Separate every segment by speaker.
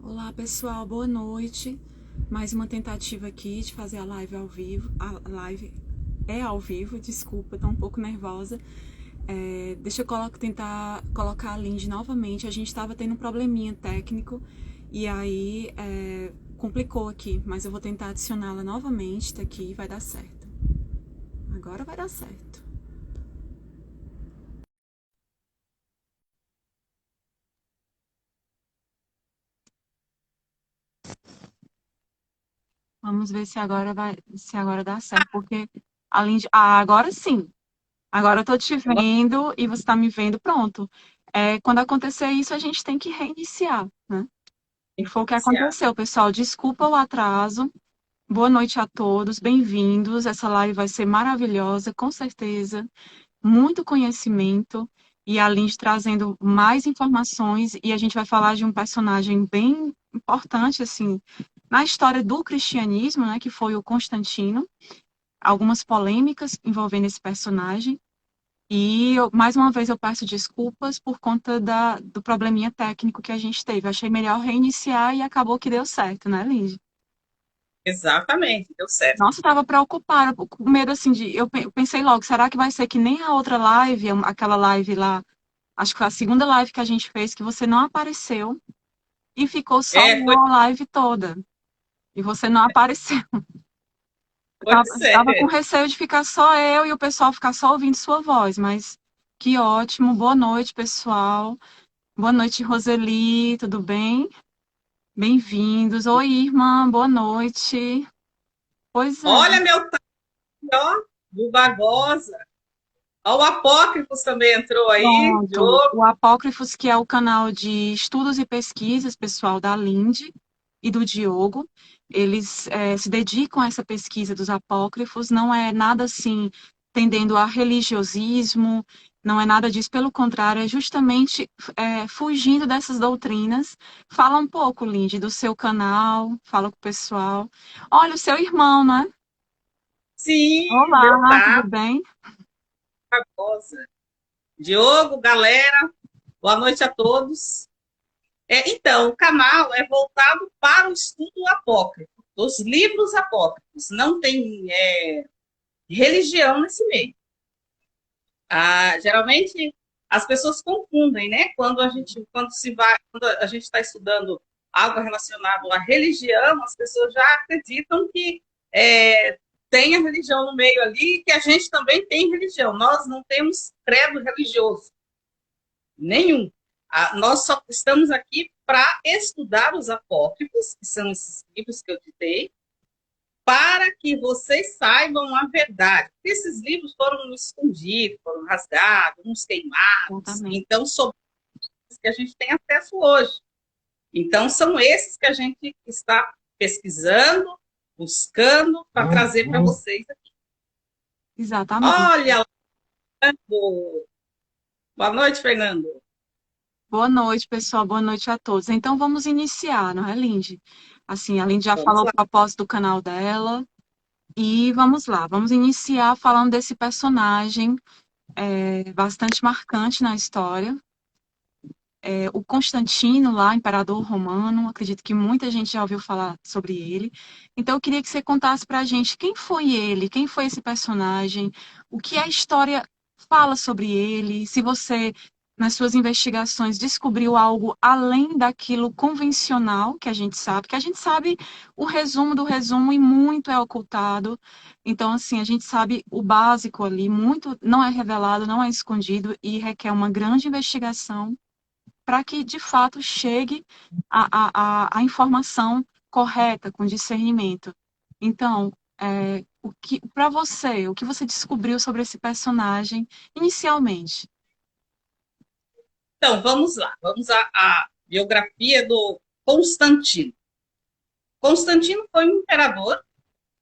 Speaker 1: Olá pessoal, boa noite. Mais uma tentativa aqui de fazer a live ao vivo. A live é ao vivo, desculpa, tô um pouco nervosa. Deixa eu tentar colocar a Lindy novamente. A gente estava tendo um probleminha técnico e aí complicou aqui, mas eu vou tentar adicioná-la novamente. Tá aqui, vai dar certo. Agora vai dar certo. Vamos ver se agora dá certo, porque a Lindy, agora sim. Agora eu tô te vendo e você tá me vendo, pronto. Quando acontecer isso, a gente tem que reiniciar, né? E foi o que
Speaker 2: Iniciar.
Speaker 1: aconteceu, pessoal. Desculpa o atraso. Boa noite a todos, bem-vindos. Essa live vai ser maravilhosa, com certeza. Muito conhecimento e a Lindy trazendo mais informações. E a gente vai falar de um personagem bem importante, assim, na história do cristianismo, né? Que foi o Constantino. Algumas polêmicas envolvendo esse personagem. Mais uma vez, eu peço desculpas por conta do probleminha técnico que a gente teve. Achei melhor reiniciar e acabou que deu certo, né, Lindy?
Speaker 2: Exatamente, deu certo.
Speaker 1: Nossa, eu estava preocupada, com medo assim de. Eu pensei logo, será que vai ser que nem a outra live, aquela live lá, acho que foi a segunda live que a gente fez, que você não apareceu e ficou só
Speaker 2: Foi,
Speaker 1: eu a live toda. E você não apareceu.
Speaker 2: pois
Speaker 1: Tava com
Speaker 2: é.
Speaker 1: receio de ficar só eu e o pessoal ficar só ouvindo sua voz, mas que ótimo. Boa noite, pessoal. Boa noite, Roseli, tudo bem? Bem-vindos. Oi, irmã, boa noite. Pois é,
Speaker 2: Olha meu time, ó, do Barbosa. Ó, o Apócrifos também entrou aí,
Speaker 1: pronto.
Speaker 2: Diogo.
Speaker 1: O Apócrifos, que é o canal de estudos e pesquisas, pessoal, da Linde e do Diogo, eles se dedicam a essa pesquisa dos apócrifos, não é nada assim tendendo a religiosismo, não é nada disso, pelo contrário, é justamente fugindo dessas doutrinas. Fala um pouco, Linde, do seu canal, fala com o pessoal. Olha, o seu irmão, né?
Speaker 2: Sim, meu
Speaker 1: Olá, tudo
Speaker 2: caro
Speaker 1: bem?
Speaker 2: Barbosa. Diogo, galera, boa noite a todos. Então, o canal é voltado para o estudo apócrifo, dos livros apócrifos. Não tem religião nesse meio. Geralmente as pessoas confundem, né? Quando a gente está estudando algo relacionado à religião, as pessoas já acreditam que tem a religião no meio ali, que a gente também tem religião. Nós não temos credo religioso nenhum. Nós só estamos aqui para estudar os apócrifos, que são esses livros que eu ditei, para que vocês saibam a verdade. Esses livros foram escondidos, foram rasgados, uns queimados.
Speaker 1: Exatamente.
Speaker 2: Então, sobre os que a gente tem acesso hoje. Então, são esses que a gente está pesquisando, buscando para trazer para vocês aqui.
Speaker 1: Exatamente.
Speaker 2: Olha, Fernando. Boa noite, Fernando.
Speaker 1: Boa noite, pessoal. Boa noite a todos. Então, vamos iniciar, não é, Lindy? Assim, a Lindy já
Speaker 2: Vamos
Speaker 1: falou o
Speaker 2: lá.
Speaker 1: propósito do canal dela. E vamos lá, vamos iniciar falando desse personagem bastante marcante na história. O Constantino, lá, imperador romano, acredito que muita gente já ouviu falar sobre ele. Então, eu queria que você contasse para a gente quem foi ele, quem foi esse personagem, o que a história fala sobre ele, se você, nas suas investigações, descobriu algo além daquilo convencional que a gente sabe o resumo do resumo e muito é ocultado. Então, assim, a gente sabe o básico ali, muito não é revelado, não é escondido e requer uma grande investigação para que de fato chegue a informação correta, com discernimento. Então, para você, o que você descobriu sobre esse personagem inicialmente?
Speaker 2: Então, vamos lá. Vamos à biografia do Constantino. Constantino foi um imperador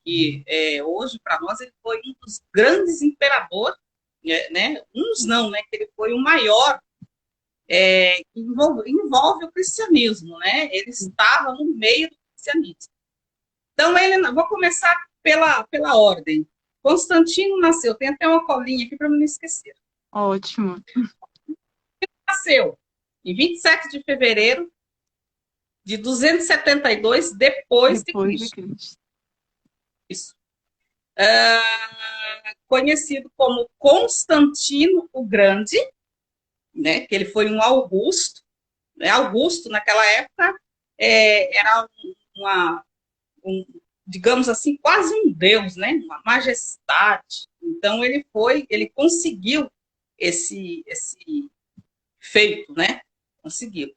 Speaker 2: que hoje, para nós, ele foi um dos grandes imperadores, né? Uns não, né? Que ele foi o maior, que envolve o cristianismo, né? Ele estava no meio do cristianismo. Então, vou começar pela ordem. Constantino nasceu, tem até uma colinha aqui para não me esquecer.
Speaker 1: Ótimo.
Speaker 2: Nasceu em 27 de fevereiro de 272 depois de
Speaker 1: Depois de
Speaker 2: Cristo.
Speaker 1: Cristo.
Speaker 2: Isso. Conhecido como Constantino o Grande, né, que ele foi um Augusto. Né, Augusto, naquela época, era um, digamos assim, quase um deus, né, uma majestade. Então, ele conseguiu esse feito, né? Conseguiu.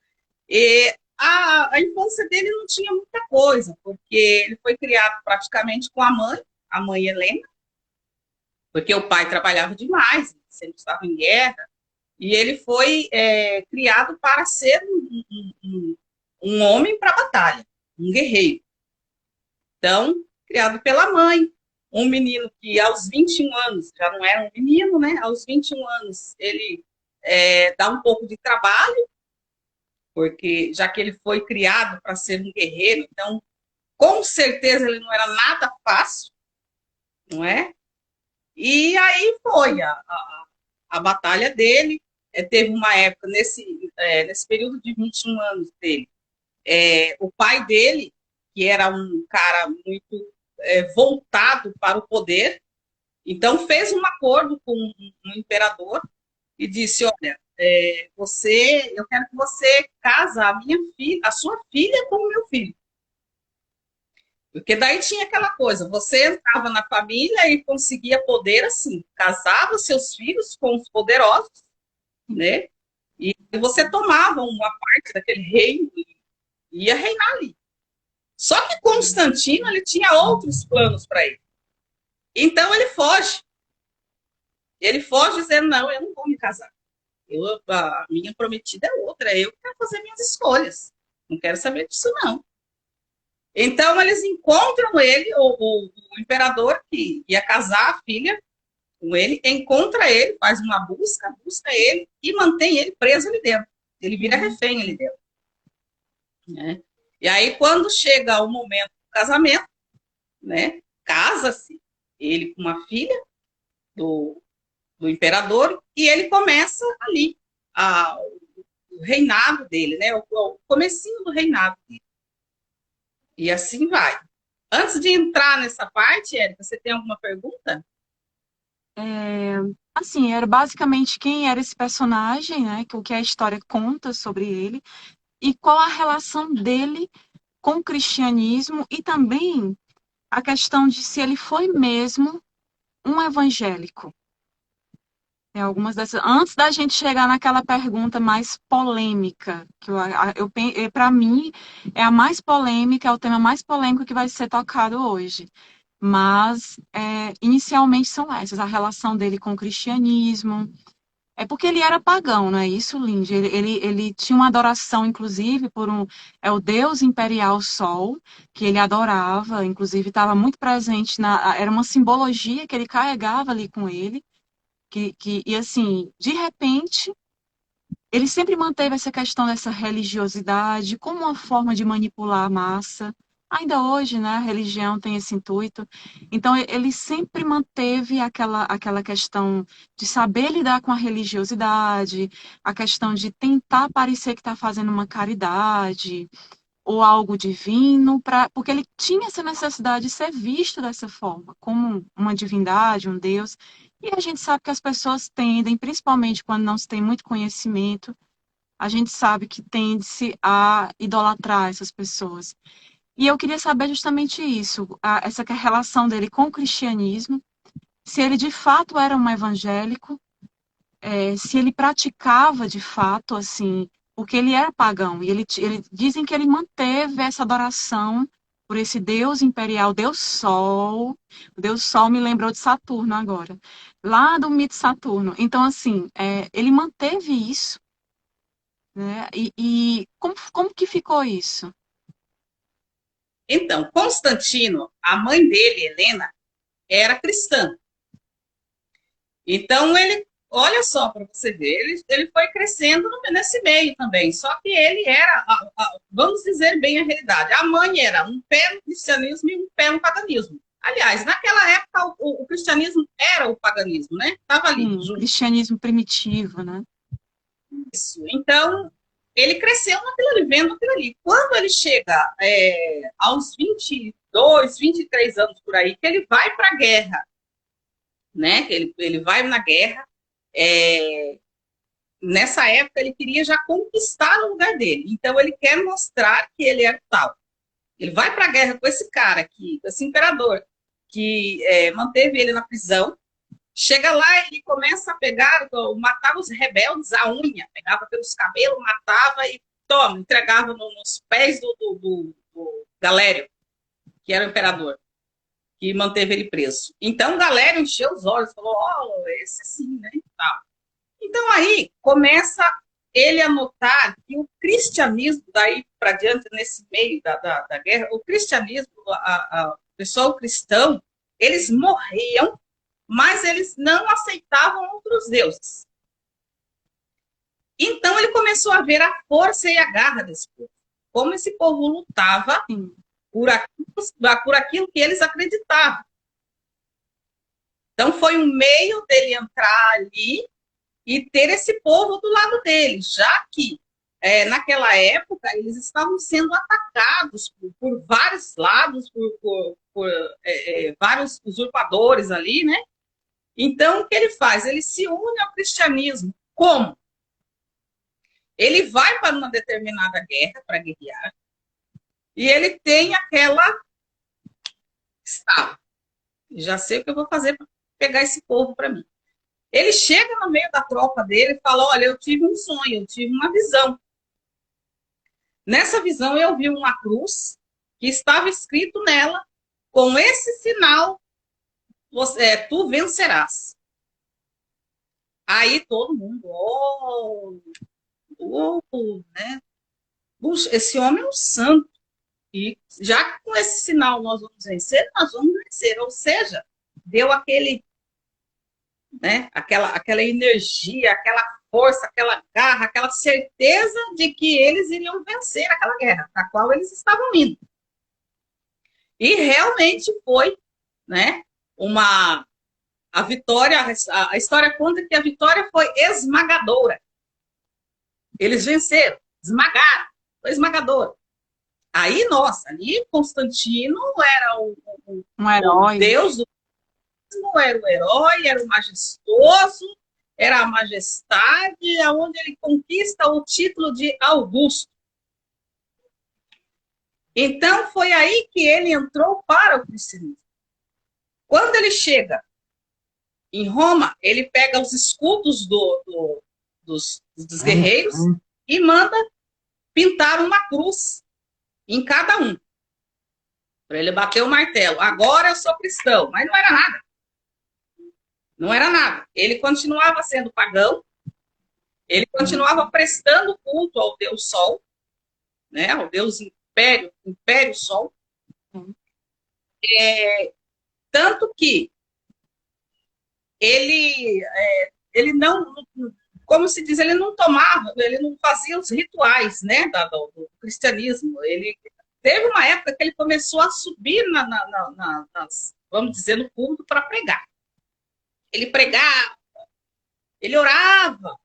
Speaker 2: E a infância dele não tinha muita coisa, porque ele foi criado praticamente com a mãe Helena, porque o pai trabalhava demais, sempre estava em guerra, e ele foi criado para ser um homem para a batalha, um guerreiro. Então, criado pela mãe, um menino que aos 21 anos, já não era um menino, né? Aos 21 anos, ele dá um pouco de trabalho, porque já que ele foi criado para ser um guerreiro, então, com certeza, ele não era nada fácil, não é? E aí foi a batalha dele. Teve uma época, nesse período de 21 anos dele, o pai dele, que era um cara muito voltado para o poder, então fez um acordo com um imperador e disse: olha, eu quero que você case a sua filha com o meu filho. Porque daí tinha aquela coisa, você entrava na família e conseguia poder assim, casava seus filhos com os poderosos, né? E você tomava uma parte daquele reino e ia reinar ali. Só que Constantino, ele tinha outros planos para ele. Então ele foge. Ele foge dizendo: não, eu não vou me casar. A minha prometida é outra, eu quero fazer minhas escolhas. Não quero saber disso, não. Então eles encontram ele, o imperador que ia casar a filha com ele, encontra ele, faz uma busca ele e mantém ele preso ali dentro. Ele vira refém ali dentro. Né? E aí, quando chega o momento do casamento, né, casa-se ele com uma filha do imperador e ele começa ali o reinado dele, né, o comecinho do reinado dele. E assim vai. Antes de entrar nessa parte, Érica, você tem alguma pergunta?
Speaker 1: Assim, era basicamente quem era esse personagem, né? O que a história conta sobre ele e qual a relação dele com o cristianismo e também a questão de se ele foi mesmo um evangélico. Tem algumas dessas. Antes da gente chegar naquela pergunta mais polêmica, que para mim é a mais polêmica, é o tema mais polêmico que vai ser tocado hoje. Mas inicialmente são essas, a relação dele com o cristianismo. É porque ele era pagão, não é isso, Lindy? Ele tinha uma adoração, inclusive, o deus imperial Sol, que ele adorava, inclusive estava muito presente, era uma simbologia que ele carregava ali com ele, e assim, de repente, ele sempre manteve essa questão dessa religiosidade como uma forma de manipular a massa. Ainda hoje, né, a religião tem esse intuito. Então, ele sempre manteve aquela questão de saber lidar com a religiosidade, a questão de tentar parecer que está fazendo uma caridade ou algo divino, porque ele tinha essa necessidade de ser visto dessa forma, como uma divindade, um Deus. E a gente sabe que as pessoas tendem, principalmente quando não se tem muito conhecimento, a gente sabe que tende-se a idolatrar essas pessoas. E eu queria saber justamente isso, essa relação dele com o cristianismo, se ele de fato era um evangélico, se ele praticava de fato, assim, porque ele era pagão, e dizem que ele manteve essa adoração por esse Deus imperial, Deus Sol. O Deus Sol me lembrou de Saturno agora, lá do mito Saturno. Então, assim, ele manteve isso, né? E como que ficou isso?
Speaker 2: Então, Constantino, a mãe dele, Helena, era cristã. Então, olha só para você ver, ele foi crescendo nesse meio também. Só que ele era, vamos dizer bem a realidade, a mãe era um pé no cristianismo e um pé no paganismo. Aliás, naquela época, o cristianismo era o paganismo, né? Estava ali,
Speaker 1: Sim,
Speaker 2: junto.
Speaker 1: cristianismo primitivo, né?
Speaker 2: Isso. Então, ele cresceu naquilo ali, vendo aquilo ali. Quando ele chega aos 22, 23 anos por aí, que ele vai para a guerra, né? Que ele vai na guerra. Nessa época, ele queria já conquistar o lugar dele. Então, ele quer mostrar que ele é tal. Ele vai para a guerra com esse cara aqui, com esse imperador, que manteve ele na prisão. Chega lá, ele começa a pegar, matava os rebeldes à unha, pegava pelos cabelos, matava e toma, entregava nos pés do Galério, que era o imperador, que manteve ele preso. Então, o Galério encheu os olhos, falou, esse sim, né? Tal. Então, aí começa ele a notar que o cristianismo, daí para diante, nesse meio da guerra, o cristianismo, o pessoal cristão, eles morriam, mas eles não aceitavam outros deuses. Então ele começou a ver a força e a garra desse povo. Como esse povo lutava por aquilo que eles acreditavam. Então foi um meio dele entrar ali e ter esse povo do lado dele, já que naquela época eles estavam sendo atacados por vários lados, por vários usurpadores ali, né? Então, o que ele faz? Ele se une ao cristianismo. Como? Ele vai para uma determinada guerra para guerrear e ele tem aquela... já sei o que eu vou fazer para pegar esse povo para mim. Ele chega no meio da tropa dele e fala, olha, eu tive um sonho, eu tive uma visão. Nessa visão eu vi uma cruz que estava escrito nela, com esse sinal, tu vencerás. Aí todo mundo, né? Puxa, esse homem é um santo. E já com esse sinal nós vamos vencer, nós vamos vencer. Ou seja, deu aquele, né? Aquela energia, aquela força, aquela garra, aquela certeza de que eles iriam vencer aquela guerra, para a qual eles estavam indo. E realmente foi, né? A vitória, a história conta que a vitória foi esmagadora. Eles venceram, esmagaram, foi esmagador. Aí, nossa, ali Constantino era
Speaker 1: Um herói.
Speaker 2: o deus do mundo, era o herói, era o majestoso, era a majestade, aonde ele conquista o título de Augusto. Então, foi aí que ele entrou para o cristianismo. Quando ele chega em Roma, ele pega os escudos dos guerreiros e manda pintar uma cruz em cada um, para ele bater o martelo. Agora eu sou cristão, mas não era nada. Não era nada. Ele continuava sendo pagão, ele continuava prestando culto ao Deus Sol, né, ao Deus Império Sol. Tanto que ele não, como se diz, ele não tomava, ele não fazia os rituais, né, do cristianismo. Ele teve uma época que ele começou a subir vamos dizer, no púlpito para pregar. Ele pregava, ele orava,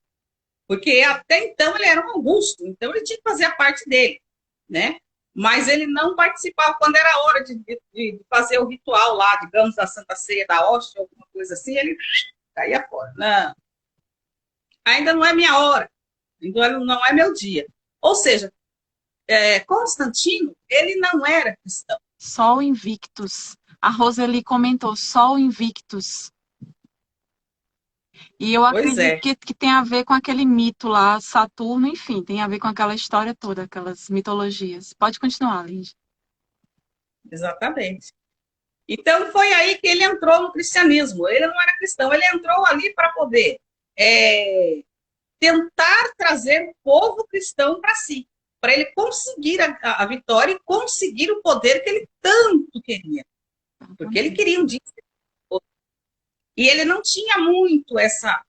Speaker 2: porque até então ele era um Augusto, então ele tinha que fazer a parte dele, né? Mas ele não participava quando era hora de fazer o ritual lá, digamos, da Santa Ceia, da hóstia, alguma coisa assim, ele caía fora. Não, ainda não é minha hora, ainda não é meu dia. Ou seja, Constantino, ele não era cristão.
Speaker 1: Sol Invictus. A Roseli comentou, Sol Invictus. E eu acredito que tem a ver com aquele mito lá, Saturno, enfim, tem a ver com aquela história toda, aquelas mitologias. Pode continuar, Lindy.
Speaker 2: Exatamente. Então, foi aí que ele entrou no cristianismo. Ele não era cristão, ele entrou ali para poder tentar trazer o povo cristão para si, para ele conseguir a vitória e conseguir o poder que ele tanto queria. Porque ele queria um dia. E ele não tinha muito essa...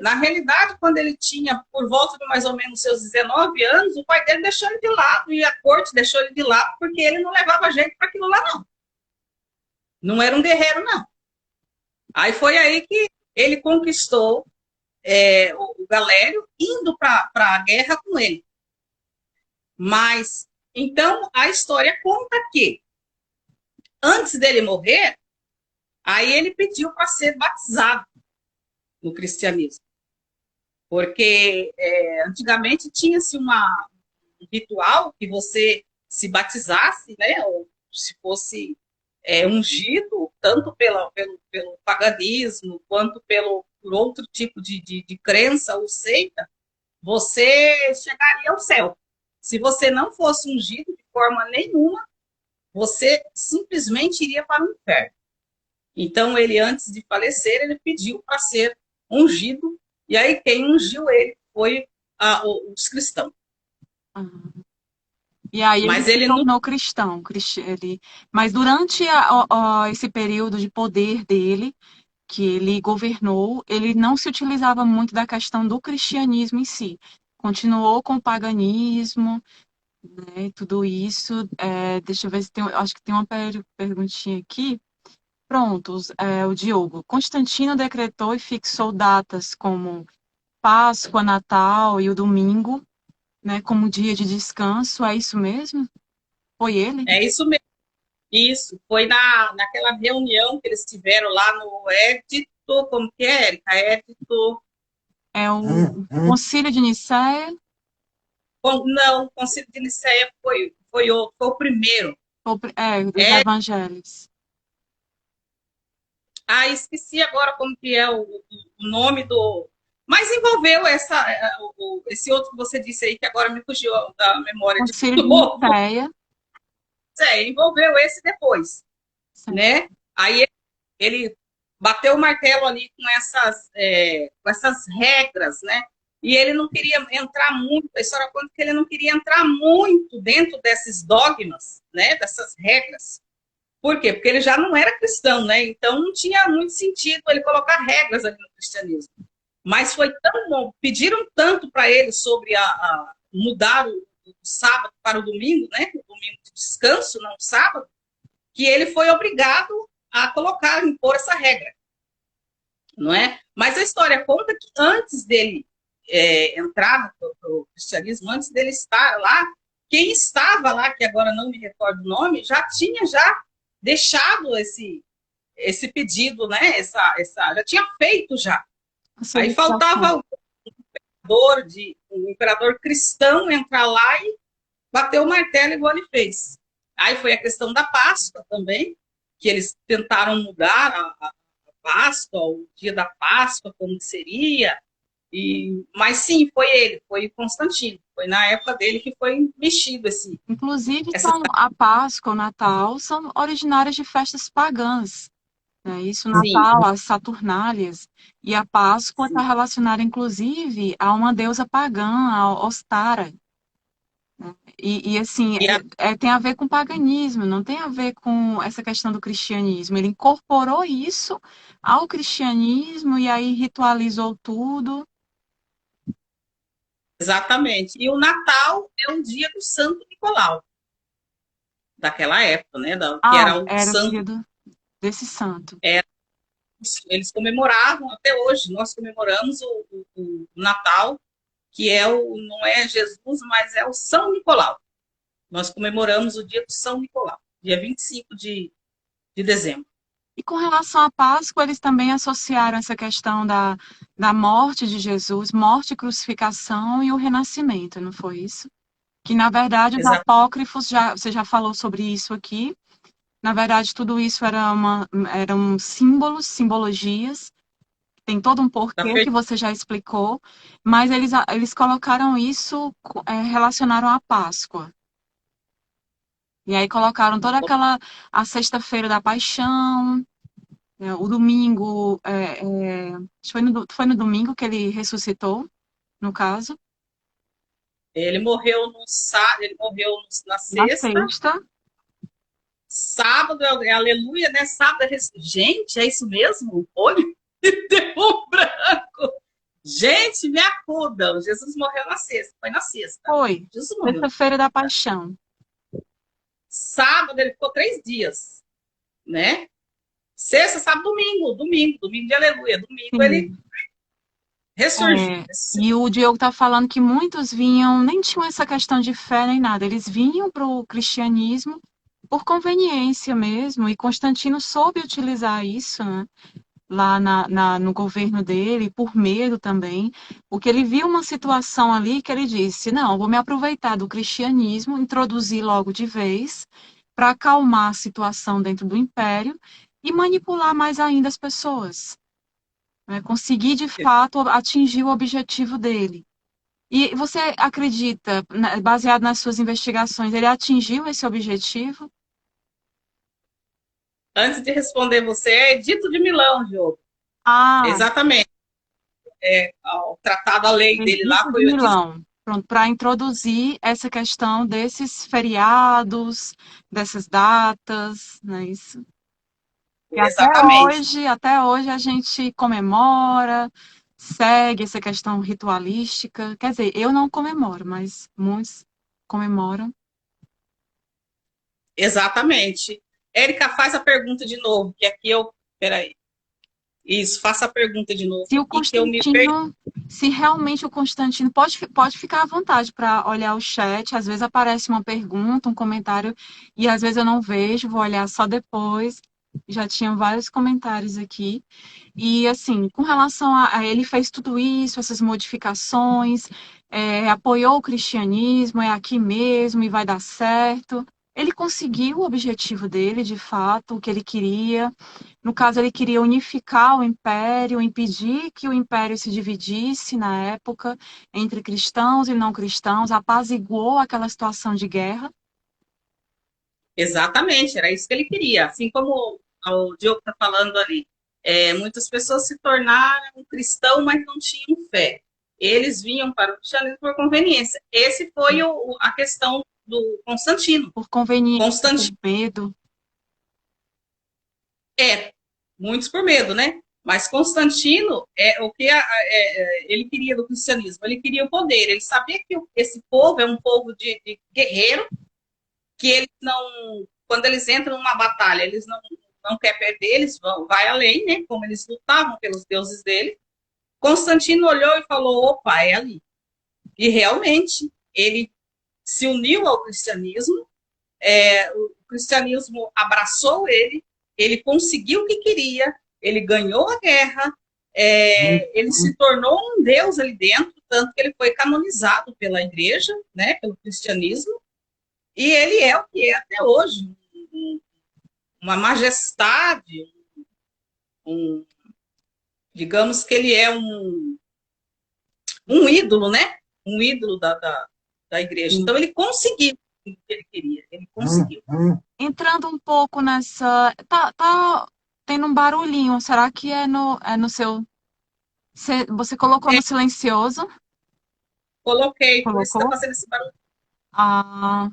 Speaker 2: na realidade, quando ele tinha por volta de mais ou menos seus 19 anos, o pai dele deixou ele de lado e a corte deixou ele de lado porque ele não levava jeito para aquilo lá, não. Não era um guerreiro, não. Aí foi aí que ele conquistou o Galério indo para a guerra com ele. Mas, então, a história conta que, antes dele morrer, aí ele pediu para ser batizado no cristianismo. Porque antigamente tinha-se um ritual que você se batizasse, né, ou se fosse ungido, tanto pelo paganismo, quanto por outro tipo de crença ou seita, você chegaria ao céu. Se você não fosse ungido de forma nenhuma, você simplesmente iria para o inferno. Então, ele, antes de falecer, ele pediu para ser ungido, e aí quem ungiu ele foi os cristãos.
Speaker 1: Uhum. E aí ele
Speaker 2: Mas
Speaker 1: se
Speaker 2: ele não.
Speaker 1: tornou cristão, mas durante esse período de poder dele, que ele governou, ele não se utilizava muito da questão do cristianismo em si. Continuou com o paganismo, né, e tudo isso. Deixa eu ver se tem, acho que tem uma perguntinha aqui. Pronto, o Diogo. Constantino decretou e fixou datas como Páscoa, Natal e o domingo, né, como dia de descanso. É isso mesmo? Foi ele?
Speaker 2: É isso mesmo. Isso. Foi naquela reunião que eles tiveram lá no Édito. Como que é, Érica? Édito.
Speaker 1: É o Concílio de Nicéia,
Speaker 2: Não, o Concílio de Nicéia foi o primeiro.
Speaker 1: dos
Speaker 2: É,
Speaker 1: Evangelhos.
Speaker 2: esqueci agora como que é o nome do. Mas envolveu esse outro que você disse aí, que agora me fugiu da memória de
Speaker 1: Concílio de
Speaker 2: novo.
Speaker 1: Nicéia,
Speaker 2: Envolveu esse depois,
Speaker 1: certo.
Speaker 2: né? Aí ele bateu o martelo ali com essas regras, né? E ele não queria entrar muito, a história conta que ele não queria entrar muito dentro desses dogmas, né? Dessas regras. Por quê? Porque ele já não era cristão, né? Então não tinha muito sentido ele colocar regras ali no cristianismo. Mas foi tão bom, pediram tanto para ele sobre mudar o sábado para o domingo, né? O domingo de descanso, não o sábado, que ele foi obrigado a impor essa regra, não é? Mas a história conta que antes dele entrar no cristianismo, antes dele estar lá, quem estava lá, que agora não me recordo o nome, já tinha deixado esse pedido, né? Já tinha feito já. Aí
Speaker 1: Solicitação.
Speaker 2: faltava um imperador cristão entrar lá e bater o martelo igual ele fez. Aí foi a questão da Páscoa também, que eles tentaram mudar a Páscoa, o dia da Páscoa, como seria. Mas sim, foi ele, foi Constantino. Foi na época dele que foi mexido
Speaker 1: Inclusive,
Speaker 2: essa.
Speaker 1: a Páscoa, o Natal, são originárias de festas pagãs, né? Isso, o
Speaker 2: Sim,
Speaker 1: Natal, as Saturnálias. E a Páscoa está
Speaker 2: sim,
Speaker 1: relacionada, inclusive, a uma deusa pagã, a Ostara. E assim,
Speaker 2: e
Speaker 1: tem a ver com paganismo, não tem a ver com essa questão do cristianismo. Ele incorporou isso ao cristianismo e aí ritualizou tudo.
Speaker 2: exatamente. E o Natal é um dia do Santo Nicolau, daquela época, né? Que
Speaker 1: Ah,
Speaker 2: era o
Speaker 1: era o dia
Speaker 2: santo.
Speaker 1: desse santo.
Speaker 2: Eles comemoravam até hoje. Nós comemoramos o Natal, que não é Jesus, mas é o São Nicolau. Nós comemoramos o dia do São Nicolau, dia 25 de dezembro.
Speaker 1: E com relação à Páscoa, eles também associaram essa questão da morte de Jesus, morte, crucificação e o renascimento, não foi isso? Que, na verdade, os
Speaker 2: Exato.
Speaker 1: apócrifos, você já falou sobre isso aqui, na verdade, tudo isso eram símbolos, simbologias, tem todo um porquê que você já explicou, mas eles colocaram isso, relacionaram à Páscoa. E aí colocaram toda a sexta-feira da paixão, né, o domingo, acho que foi no domingo que ele ressuscitou, no caso,
Speaker 2: Ele morreu ele morreu na
Speaker 1: na
Speaker 2: sexta,
Speaker 1: sexta.
Speaker 2: sábado é aleluia, né? Sábado gente, é isso mesmo? Olha, deu um branco. Gente, me acudam. Jesus morreu na sexta, foi na sexta.
Speaker 1: Foi,
Speaker 2: Jesus morreu.
Speaker 1: sexta-feira da paixão.
Speaker 2: Sábado ele ficou 3 dias, né? Sexta, sábado, domingo de aleluia. Domingo ele
Speaker 1: Sim.
Speaker 2: ressurgiu.
Speaker 1: E o Diogo está falando que muitos vinham, nem tinham essa questão de fé nem nada, eles vinham para o cristianismo por conveniência mesmo, e Constantino soube utilizar isso, né, lá no governo dele, por medo também, porque ele viu uma situação ali que ele disse, não, vou me aproveitar do cristianismo, introduzir logo de vez, para acalmar a situação dentro do império e manipular mais ainda as pessoas, né, conseguir de fato atingir o objetivo dele. E você acredita, baseado nas suas investigações, ele atingiu esse objetivo?
Speaker 2: Antes de responder você, é Edito de Milão, Diogo.
Speaker 1: Ah,
Speaker 2: Exatamente. O tratado, a lei dele lá
Speaker 1: Edito de
Speaker 2: foi o Edito.
Speaker 1: Milão. Pronto, para introduzir essa questão desses feriados, dessas datas, né, isso. E
Speaker 2: Exatamente.
Speaker 1: até hoje a gente comemora, segue essa questão ritualística. Quer dizer, eu não comemoro, mas muitos comemoram.
Speaker 2: Exatamente. Érica, faz a pergunta de novo, que aqui eu. Peraí. Isso, faça a pergunta de novo
Speaker 1: Se o
Speaker 2: aqui, que eu me perdi.
Speaker 1: Constantino, se realmente o Constantino, pode ficar à vontade para olhar o chat, às vezes aparece uma pergunta, um comentário, e às vezes eu não vejo, vou olhar só depois. Já tinham vários comentários aqui. E assim, com relação a ele fez tudo isso, essas modificações, apoiou o cristianismo, é aqui mesmo e vai dar certo. Ele conseguiu o objetivo dele, de fato, o que ele queria. No caso, ele queria unificar o império, impedir que o império se dividisse na época entre cristãos e não cristãos, apaziguou aquela situação de guerra.
Speaker 2: Exatamente, era isso que ele queria. Assim como o Diogo está falando ali. Muitas pessoas se tornaram cristãos, mas não tinham fé. Eles vinham para o cristianismo por conveniência. Esse foi a questão do Constantino.
Speaker 1: Por conveniência, por
Speaker 2: Constantino
Speaker 1: medo.
Speaker 2: muitos por medo, né? Mas Constantino o que ele queria do cristianismo. Ele queria o poder. Ele sabia que esse povo é um povo de guerreiro, que eles não, quando eles entram numa batalha, eles não querem perder, eles vai além, né? Como eles lutavam pelos deuses deles. Constantino olhou e falou: opa, é ali. E realmente ele se uniu ao cristianismo, o cristianismo abraçou ele, ele conseguiu o que queria, ele ganhou a guerra, ele se tornou um deus ali dentro, tanto que ele foi canonizado pela igreja, né, pelo cristianismo, e ele é o que é até hoje, uma majestade, um, digamos que ele é um ídolo, né? Um ídolo da igreja. Então ele conseguiu o que ele queria, ele conseguiu.
Speaker 1: Entrando um pouco nessa. Tá tendo um barulhinho. Será que é no seu. Você colocou no silencioso?
Speaker 2: Coloquei, por isso está
Speaker 1: Colocou?
Speaker 2: fazendo esse barulho.
Speaker 1: Ah,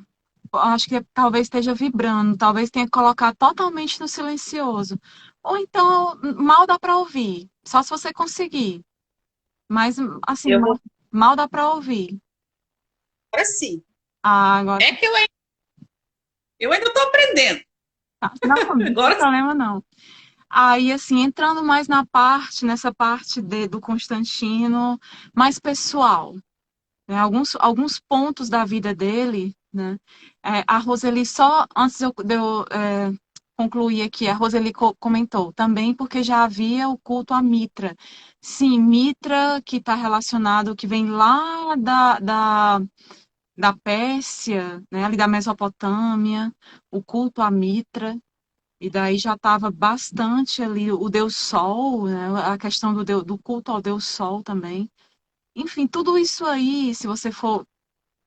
Speaker 1: acho que talvez esteja vibrando. Talvez tenha que colocar totalmente no silencioso. Ou então, mal dá para ouvir. Só se você conseguir. Mas, assim,
Speaker 2: Eu vou
Speaker 1: mal dá para ouvir.
Speaker 2: para sim.
Speaker 1: Ah, agora.
Speaker 2: É que eu ainda estou aprendendo.
Speaker 1: Não, não tem
Speaker 2: Agora
Speaker 1: problema não. Aí, assim, entrando mais nessa parte do Constantino, mais pessoal, né? Alguns pontos da vida dele, né? A Roseli, só antes de eu concluir aqui, a Roseli comentou também porque já havia o culto a Mitra. Sim, Mitra, que está relacionado, que vem lá da Pérsia, né? Ali da Mesopotâmia, o culto a Mitra. E daí já estava bastante ali o Deus Sol, né? A questão do culto ao Deus Sol também. Enfim, tudo isso aí, se você for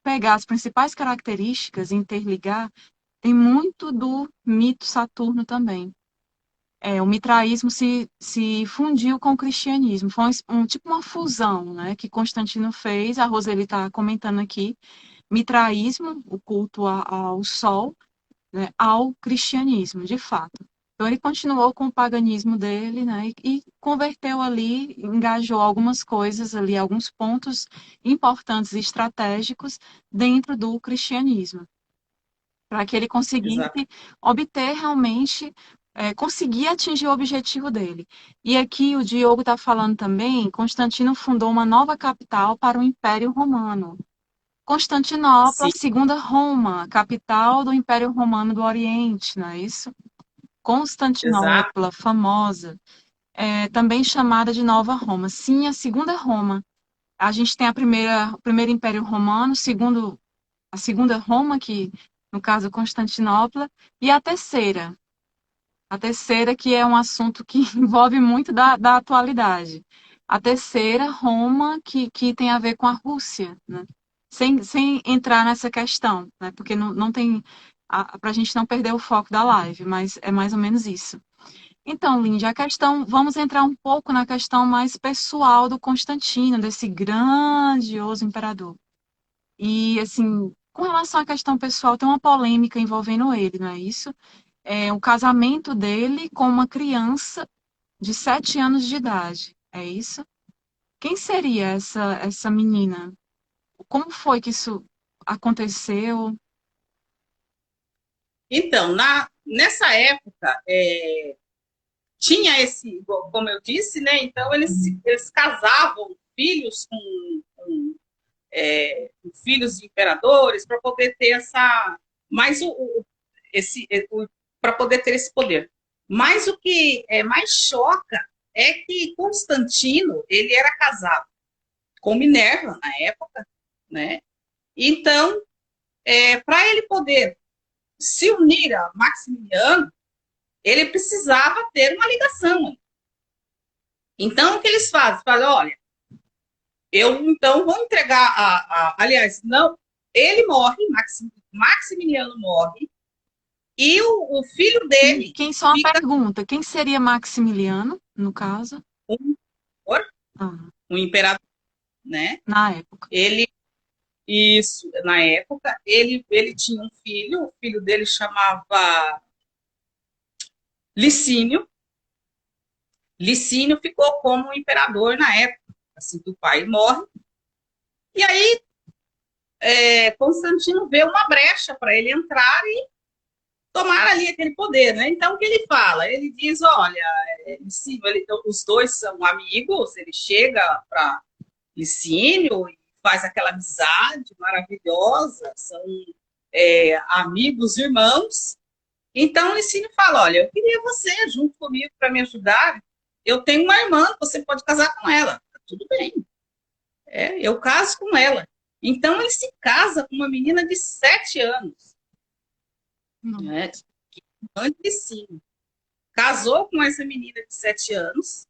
Speaker 1: pegar as principais características e interligar, tem muito do mito Saturno também. O mitraísmo se fundiu com o cristianismo. Foi tipo uma fusão, né, que Constantino fez. A Roseli está comentando aqui. Mitraísmo, o culto ao sol, né, ao cristianismo, de fato. Então ele continuou com o paganismo dele, né, e converteu ali, engajou algumas coisas ali, alguns pontos importantes e estratégicos dentro do cristianismo, para que ele conseguisse
Speaker 2: exato.
Speaker 1: obter realmente conseguir atingir o objetivo dele. E aqui o Diogo está falando também, Constantino fundou uma nova capital para o Império Romano. Constantinopla,
Speaker 2: Sim,
Speaker 1: segunda Roma, capital do Império Romano do Oriente, não é isso?
Speaker 2: exato.
Speaker 1: Constantinopla, famosa, também chamada de Nova Roma. Sim, a segunda Roma. A gente tem o primeiro Império Romano, a segunda Roma, que no caso Constantinopla, e a terceira. A terceira, que é um assunto que envolve muito da atualidade. A terceira, Roma, que tem a ver com a Rússia, né? Sem entrar nessa questão, né? Porque não tem. Para a gente não perder o foco da live, mas é mais ou menos isso. Então, Lindy, a questão. Vamos entrar um pouco na questão mais pessoal do Constantino, desse grandioso imperador. E, assim, com relação à questão pessoal, tem uma polêmica envolvendo ele, não é isso? O casamento dele com uma criança de 7 anos de idade. É isso? Quem seria essa menina? Como foi que isso aconteceu?
Speaker 2: Então, nessa época, tinha esse, como eu disse, né? Então, eles casavam filhos com filhos de imperadores para poder ter mais para poder ter esse poder. Mas o que mais choca é que Constantino ele era casado com Minerva na época, né? Então, para ele poder se unir a Maximiliano, ele precisava ter uma ligação. Então, o que eles fazem? Falam, olha, eu então vou entregar aliás, não, ele morre, Maximiliano morre, e o filho dele
Speaker 1: Só uma
Speaker 2: fica
Speaker 1: pergunta, quem seria Maximiliano, no caso?
Speaker 2: um,
Speaker 1: Ah,
Speaker 2: um imperador, né?
Speaker 1: na época.
Speaker 2: Ele, isso, na época, ele tinha um filho, o filho dele chamava Licínio. Licínio ficou como imperador na época, assim que o pai morre. E aí, Constantino vê uma brecha para ele entrar e tomar ali aquele poder, né? Então, o que ele fala? Ele diz, olha, os dois são amigos, ele chega para Licínio e faz aquela amizade maravilhosa, são amigos, irmãos. Então, Licínio fala, olha, eu queria você junto comigo para me ajudar. Eu tenho uma irmã, você pode casar com ela. Tudo bem, eu caso com ela. Então, ele se casa com uma menina de 7 anos,
Speaker 1: Não.
Speaker 2: né? Antes sim. Casou com essa menina de 7 anos,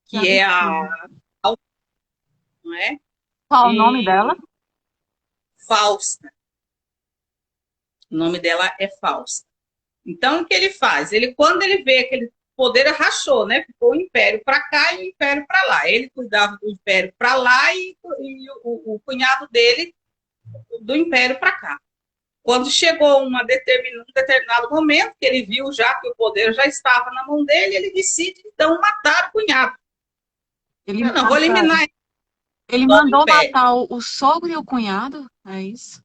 Speaker 1: Que
Speaker 2: que é
Speaker 1: absurdo.
Speaker 2: não é?
Speaker 1: Qual o nome dela?
Speaker 2: E Fausta. O nome dela é Fausta. Então, o que ele faz? Quando ele vê aquele poder, rachou, né? Ficou o império para cá e o império para lá. Ele cuidava do império para lá e o cunhado dele do império para cá. Quando chegou um determinado momento, que ele viu já que o poder já estava na mão dele, ele decide, então, matar o cunhado.
Speaker 1: Ele
Speaker 2: Eu não vou
Speaker 1: mata,
Speaker 2: eliminar
Speaker 1: ele
Speaker 2: todo o
Speaker 1: mandou
Speaker 2: império.
Speaker 1: matar o sogro e o cunhado? É isso?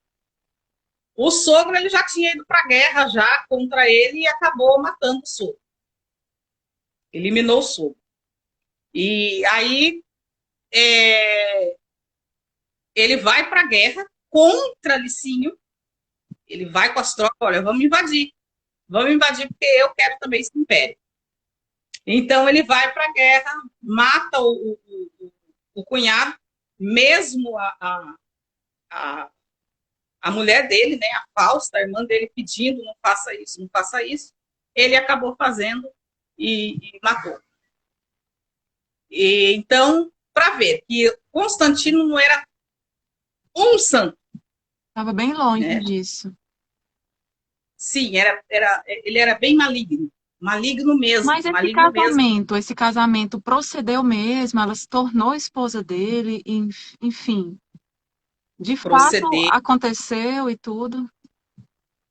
Speaker 2: O sogro ele já tinha ido para a guerra já contra ele e acabou matando o sogro. Eliminou o sogro. E aí ele vai para a guerra contra Licínio. Ele vai com as tropas, olha, vamos invadir. Vamos invadir porque eu quero também esse império. Então ele vai para a guerra, mata o cunhado, mesmo a, a mulher dele, né, a Fausta, a irmã dele, pedindo, não faça isso, não faça isso. Ele acabou fazendo e matou. Então, para ver que Constantino não era um santo,
Speaker 1: Estava bem longe
Speaker 2: né?
Speaker 1: disso.
Speaker 2: Sim, ele era bem maligno,
Speaker 1: Mas
Speaker 2: maligno mesmo.
Speaker 1: esse casamento procedeu mesmo, ela se tornou esposa dele, enfim, de fato
Speaker 2: Proceder.
Speaker 1: aconteceu e tudo.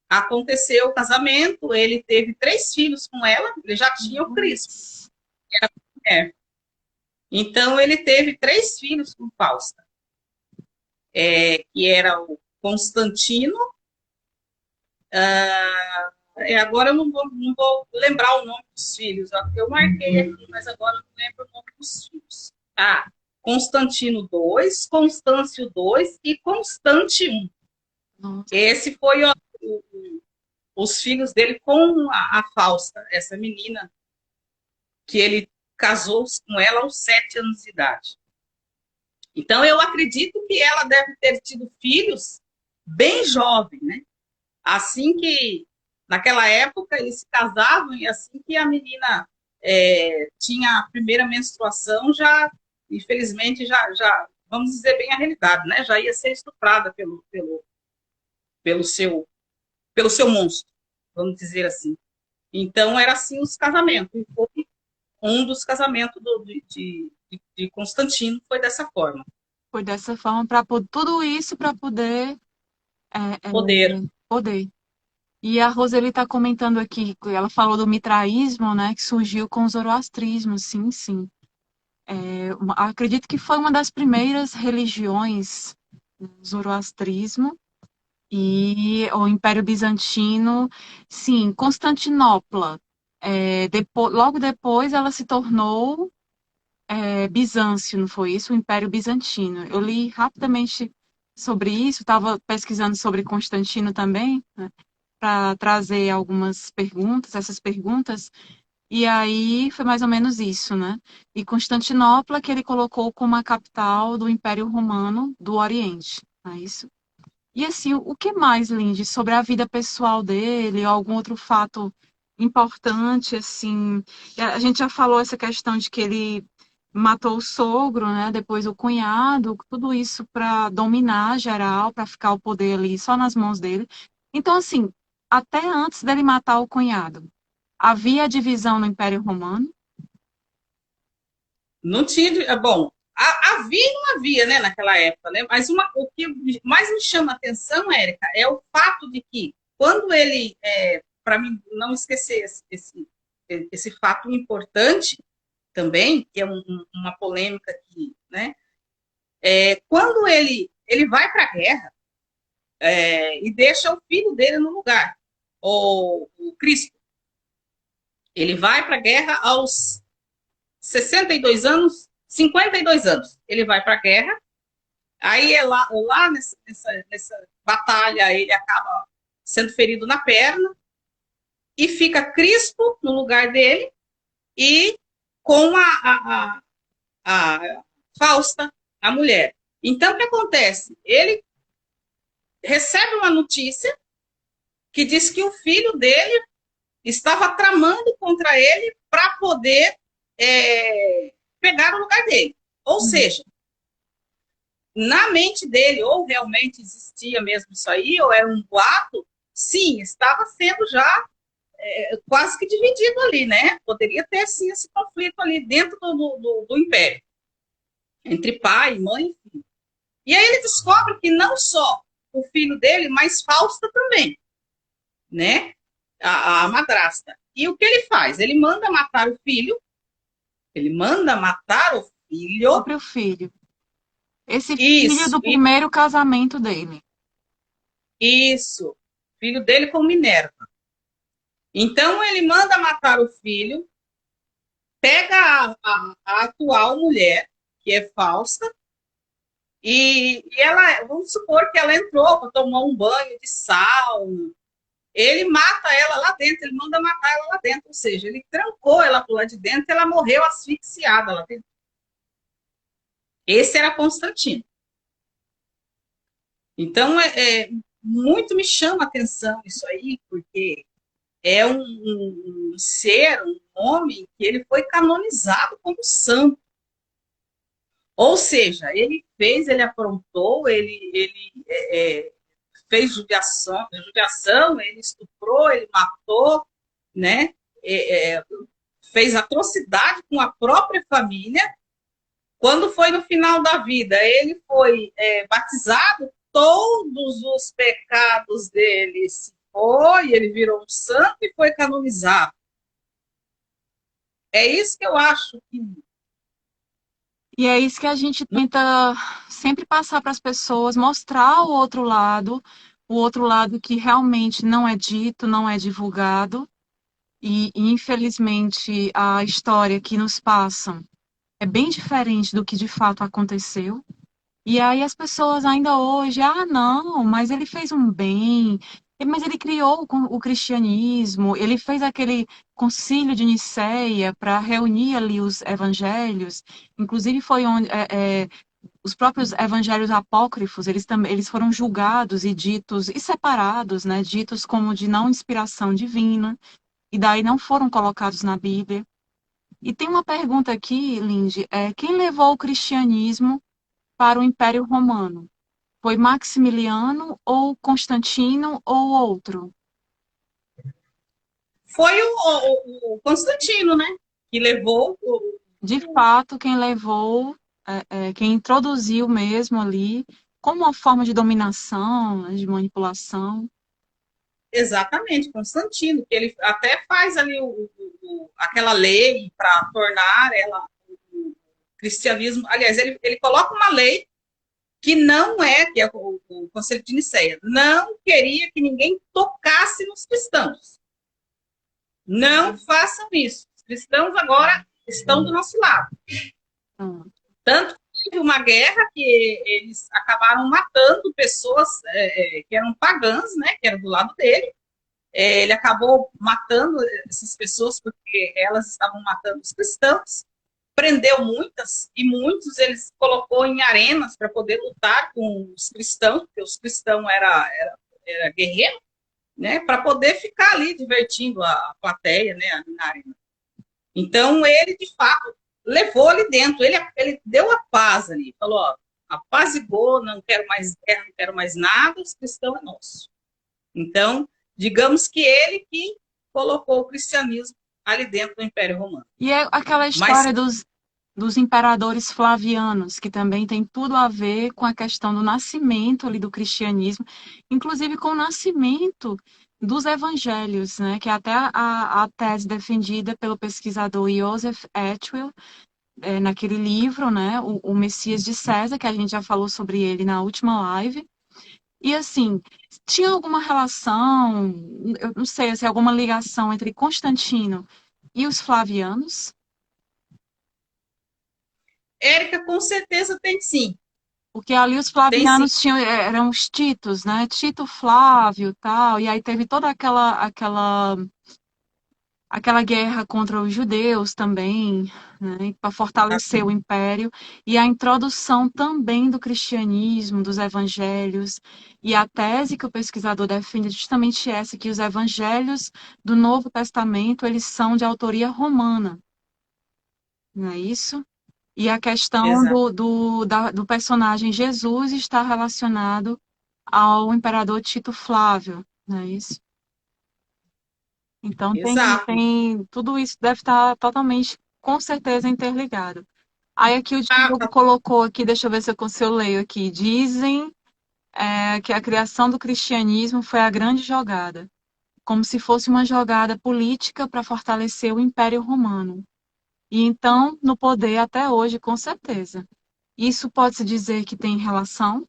Speaker 2: Aconteceu o casamento, ele teve 3 filhos com ela, ele já tinha o Crispo,
Speaker 1: Nossa.
Speaker 2: que era mulher. Então, ele teve 3 filhos com Fausta, que era o Constantino, agora eu não vou lembrar o nome dos filhos. Eu marquei aqui, mas agora eu não lembro o nome dos filhos. Ah, Constantino II, Constâncio II e Constante I.
Speaker 1: Nossa,
Speaker 2: Esse foi os filhos dele com a Fausta, essa menina que ele casou com ela aos 7 anos de idade. Então, eu acredito que ela deve ter tido filhos bem jovem, né? Assim que, naquela época, eles se casavam e assim que a menina tinha a primeira menstruação, já, infelizmente, vamos dizer bem a realidade, né? Já ia ser estuprada pelo seu, pelo seu monstro, vamos dizer assim. Então, era assim os casamentos. E foi um dos casamentos de Constantino, foi dessa forma.
Speaker 1: foi dessa forma, tudo isso para poder,
Speaker 2: Poder.
Speaker 1: poder. E a Roseli está comentando aqui, ela falou do mitraísmo, né, que surgiu com o zoroastrismo, sim, sim. Acredito que foi uma das primeiras religiões, o zoroastrismo, e o Império Bizantino, sim, Constantinopla. Logo depois ela se tornou Bizâncio, não foi isso? O Império Bizantino. Eu li rapidamente sobre isso, estava pesquisando sobre Constantino também, né, para trazer algumas perguntas, essas perguntas, e aí foi mais ou menos isso, né? E Constantinopla, que ele colocou como a capital do Império Romano do Oriente, não é isso? E assim, o que mais, Lindy, sobre a vida pessoal dele, ou algum outro fato importante, assim, a gente já falou essa questão de que ele matou o sogro, né, depois o cunhado, tudo isso para dominar geral, para ficar o poder ali só nas mãos dele. Então, assim, até antes dele matar o cunhado, havia divisão no Império Romano.
Speaker 2: Não tinha. Bom, havia e não havia, né, naquela época, né? Mas o que mais me chama a atenção, Érica, é o fato de que, quando ele, para mim não esquecer esse fato importante também, que é uma polêmica que, né, quando ele vai para a guerra e deixa o filho dele no lugar, o Cristo, ele vai para a guerra aos 62 anos, 52 anos. Ele vai para a guerra, aí lá nessa batalha ele acaba sendo ferido na perna e fica Crispo no lugar dele e com a Fausta, a mulher. Então, o que acontece? Ele recebe uma notícia que diz que o filho dele estava tramando contra ele para poder pegar o lugar dele. Ou seja, na mente dele, ou realmente existia mesmo isso aí, ou era um boato, sim, estava sendo já quase que dividido ali, né? Poderia ter, sim, esse conflito ali dentro do império, entre pai, mãe e filho. E aí ele descobre que não só o filho dele, mas Fausta também, né? A madrasta. E o que ele faz? Ele manda matar o filho, ele manda matar o
Speaker 1: O
Speaker 2: filho,
Speaker 1: próprio filho. Esse filho
Speaker 2: isso,
Speaker 1: do primeiro casamento dele.
Speaker 2: isso, filho dele com Minerva. Então ele manda matar o filho, pega a atual mulher, que é falsa, e ela, vamos supor que ela entrou para tomar um banho de sauna. Ele mata ela lá dentro, ele manda matar ela lá dentro, ou seja, ele trancou ela por lá de dentro e ela morreu asfixiada lá dentro. Esse era Constantino. Então, muito me chama a atenção isso aí, porque é um ser, um homem que ele foi canonizado como santo. Ou seja, ele aprontou, ele fez judiação, ele estuprou, ele matou, né? Fez atrocidade com a própria família. Quando foi no final da vida, ele foi batizado, todos os pecados dele se foi, ele virou um santo e foi canonizado. É isso que eu acho que.
Speaker 1: E é isso que a gente tenta sempre passar para as pessoas, mostrar o outro lado, o outro lado que realmente não é dito, não é divulgado, e infelizmente a história que nos passam é bem diferente do que de fato aconteceu. E aí as pessoas ainda hoje, ah, não, mas ele fez um bem, mas ele criou o cristianismo, ele fez aquele concílio de Nicéia para reunir ali os evangelhos, inclusive foi onde os próprios evangelhos apócrifos, eles também eles foram julgados e ditos e separados, né, ditos como de não inspiração divina, e daí não foram colocados na Bíblia. E tem uma pergunta aqui, Lindy, quem levou o cristianismo para o Império Romano? Foi Maximiliano ou Constantino ou outro?
Speaker 2: Foi o Constantino, né? Que levou
Speaker 1: De fato, quem levou, quem introduziu mesmo ali, como uma forma de dominação, né, de manipulação.
Speaker 2: exatamente Constantino, que ele até faz ali aquela lei para tornar ela o cristianismo. Aliás, ele coloca uma lei que não é, que é o Conselho de Nicéia, não queria que ninguém tocasse nos cristãos. Não façam isso. Os cristãos agora estão do nosso lado.
Speaker 1: Hum.
Speaker 2: Tanto que teve uma guerra que eles acabaram matando pessoas que eram pagãs, né, que eram do lado dele. Ele acabou matando essas pessoas porque elas estavam matando os cristãos. Prendeu muitas e muitos eles colocou em arenas para poder lutar com os cristãos, porque os cristãos era guerreiro, né, para poder ficar ali divertindo a plateia, né, ali na arena. Então ele de fato levou ali dentro, ele deu a paz ali, falou, ó, apazigou, não quero mais guerra, não quero mais nada, os cristãos é nosso. Então, digamos que ele que colocou o cristianismo ali dentro do Império Romano.
Speaker 1: E é aquela
Speaker 2: Mas
Speaker 1: história dos imperadores flavianos, que também tem tudo a ver com a questão do nascimento ali do cristianismo, inclusive com o nascimento dos evangelhos, né? Que é até a tese defendida pelo pesquisador Joseph Atwill, naquele livro, né? O Messias de César, que a gente já falou sobre ele na última live. E assim, tinha alguma relação, eu não sei se alguma ligação entre Constantino e os flavianos?
Speaker 2: Érica, com certeza tem sim.
Speaker 1: Porque ali os
Speaker 2: Tem sim.
Speaker 1: flavianos tinham, eram os Titos, né? Tito Flávio, tal, e aí teve toda aquela guerra contra os judeus também, né? Para fortalecer o império, e a introdução também do cristianismo, dos evangelhos, e a tese que o pesquisador defende é justamente essa, que os evangelhos do Novo Testamento, eles são de autoria romana, não é isso? E a questão
Speaker 2: Exato.
Speaker 1: do personagem Jesus está relacionado ao imperador Tito Flávio, não é isso? Então
Speaker 2: Exato.
Speaker 1: tudo isso deve estar totalmente, com certeza, interligado. Aí aqui o
Speaker 2: Ah,
Speaker 1: Diogo colocou aqui, deixa eu ver se eu leio aqui. Dizem que a criação do cristianismo foi a grande jogada, como se fosse uma jogada política para fortalecer o Império Romano. E então, no poder até hoje, com certeza. Isso pode-se dizer que tem relação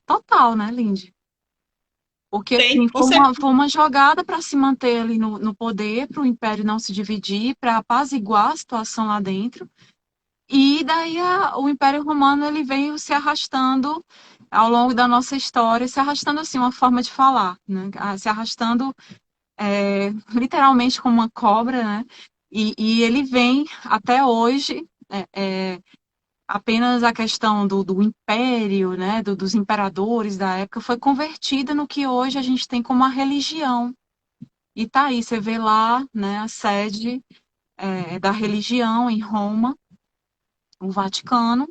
Speaker 1: total, né, Lindy? Porque
Speaker 2: tem,
Speaker 1: assim,
Speaker 2: com certeza.
Speaker 1: foi uma jogada para se manter ali no poder, para o império não se dividir, para apaziguar a situação lá dentro. E daí o Império Romano ele veio se arrastando ao longo da nossa história, se arrastando assim, uma forma de falar, né? Se arrastando literalmente como uma cobra, né? E ele vem até hoje. Apenas a questão do império, né, dos imperadores da época, foi convertida no que hoje a gente tem como a religião. E tá aí, você vê lá, né, a sede da religião em Roma, o Vaticano,